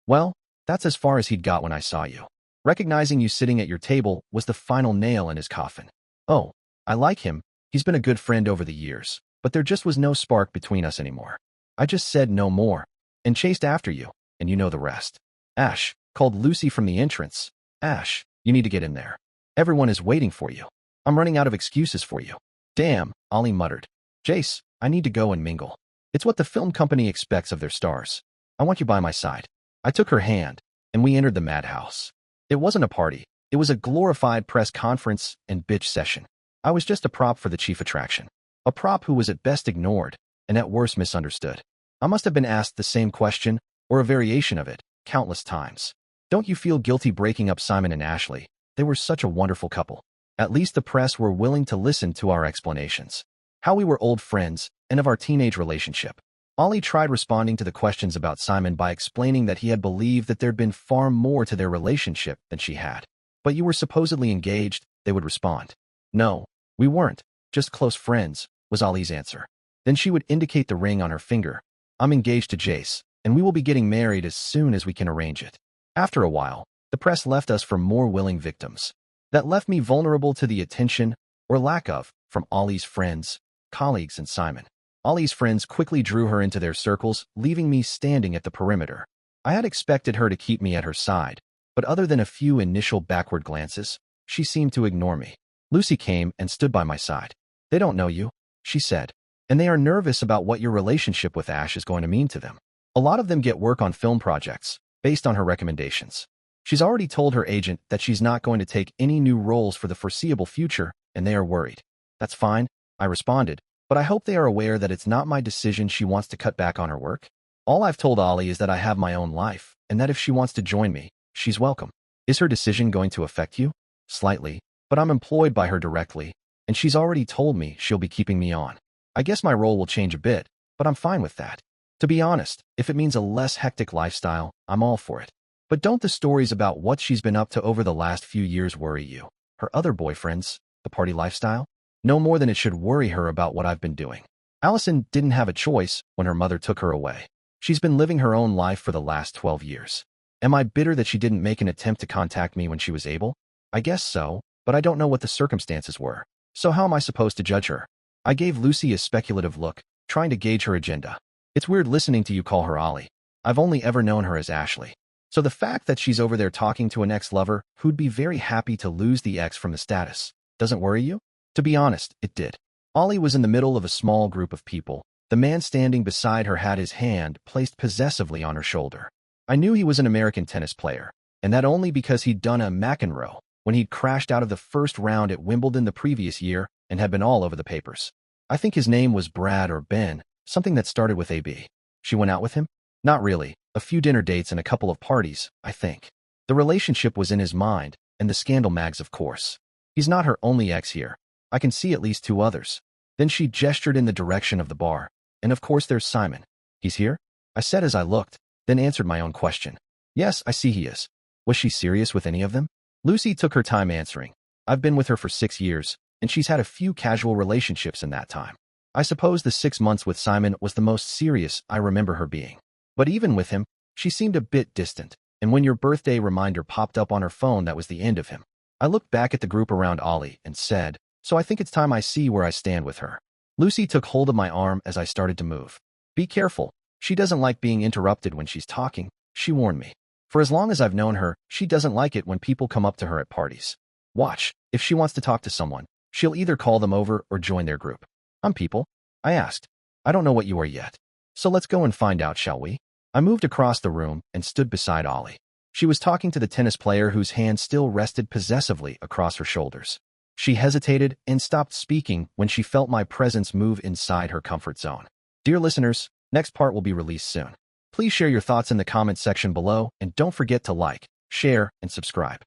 well, that's as far as he'd got when I saw you. Recognizing you sitting at your table was the final nail in his coffin. Oh, I like him. He's been a good friend over the years, but there just was no spark between us anymore. I just said no more and chased after you, and you know the rest. Ash, called Lucy from the entrance. Ash, you need to get in there. Everyone is waiting for you. I'm running out of excuses for you. Damn, Ollie muttered. Jace, I need to go and mingle. It's what the film company expects of their stars. I want you by my side. I took her hand, and we entered the madhouse. It wasn't a party. It was a glorified press conference and bitch session. I was just a prop for the chief attraction. A prop who was at best ignored, and at worst misunderstood. I must have been asked the same question, or a variation of it, countless times. Don't you feel guilty breaking up Simon and Ashley? They were such a wonderful couple. At least the press were willing to listen to our explanations. How we were old friends, and of our teenage relationship. Ollie tried responding to the questions about Simon by explaining that he had believed that there'd been far more to their relationship than she had. But you were supposedly engaged, they would respond. No, we weren't, just close friends, was Ollie's answer. Then she would indicate the ring on her finger. I'm engaged to Jace, and we will be getting married as soon as we can arrange it. After a while, the press left us for more willing victims. That left me vulnerable to the attention, or lack of, from Ollie's friends, colleagues, and Simon. Ollie's friends quickly drew her into their circles, leaving me standing at the perimeter. I had expected her to keep me at her side, but other than a few initial backward glances, she seemed to ignore me. Lucy came and stood by my side. They don't know you, she said, and they are nervous about what your relationship with Ash is going to mean to them. A lot of them get work on film projects, based on her recommendations. She's already told her agent that she's not going to take any new roles for the foreseeable future, and they are worried. That's fine, I responded, but I hope they are aware that it's not my decision she wants to cut back on her work. All I've told Ollie is that I have my own life, and that if she wants to join me, she's welcome. Is her decision going to affect you? Slightly, but I'm employed by her directly, and she's already told me she'll be keeping me on. I guess my role will change a bit, but I'm fine with that. To be honest, if it means a less hectic lifestyle, I'm all for it. But don't the stories about what she's been up to over the last few years worry you? Her other boyfriends, the party lifestyle? No more than it should worry her about what I've been doing. Allison didn't have a choice when her mother took her away. She's been living her own life for the last 12 years. Am I bitter that she didn't make an attempt to contact me when she was able? I guess so, but I don't know what the circumstances were. So how am I supposed to judge her? I gave Lucy a speculative look, trying to gauge her agenda. It's weird listening to you call her Ollie. I've only ever known her as Ashley. So the fact that she's over there talking to an ex-lover who'd be very happy to lose the ex from the status doesn't worry you? To be honest, it did. Ollie was in the middle of a small group of people. The man standing beside her had his hand placed possessively on her shoulder. I knew he was an American tennis player, and that only because he'd done a McEnroe when he'd crashed out of the first round at Wimbledon the previous year and had been all over the papers. I think his name was Brad or Ben, something that started with AB. She went out with him? Not really. A few dinner dates and a couple of parties, I think. The relationship was in his mind, and the scandal mags, of course. He's not her only ex here. I can see at least 2 others. Then she gestured in the direction of the bar. And of course there's Simon. He's here? I said as I looked, then answered my own question. Yes, I see he is. Was she serious with any of them? Lucy took her time answering. I've been with her for 6 years, and she's had a few casual relationships in that time. I suppose the 6 months with Simon was the most serious I remember her being. But even with him, she seemed a bit distant, and when your birthday reminder popped up on her phone, that was the end of him. I looked back at the group around Ollie and said, so I think it's time I see where I stand with her. Lucy took hold of my arm as I started to move. Be careful. She doesn't like being interrupted when she's talking, she warned me. For as long as I've known her, she doesn't like it when people come up to her at parties. Watch, if she wants to talk to someone, she'll either call them over or join their group. I'm people? I asked. I don't know what you are yet. So let's go and find out, shall we? I moved across the room and stood beside Ollie. She was talking to the tennis player whose hand still rested possessively across her shoulders. She hesitated and stopped speaking when she felt my presence move inside her comfort zone. Dear listeners, next part will be released soon. Please share your thoughts in the comments section below and don't forget to like, share, and subscribe.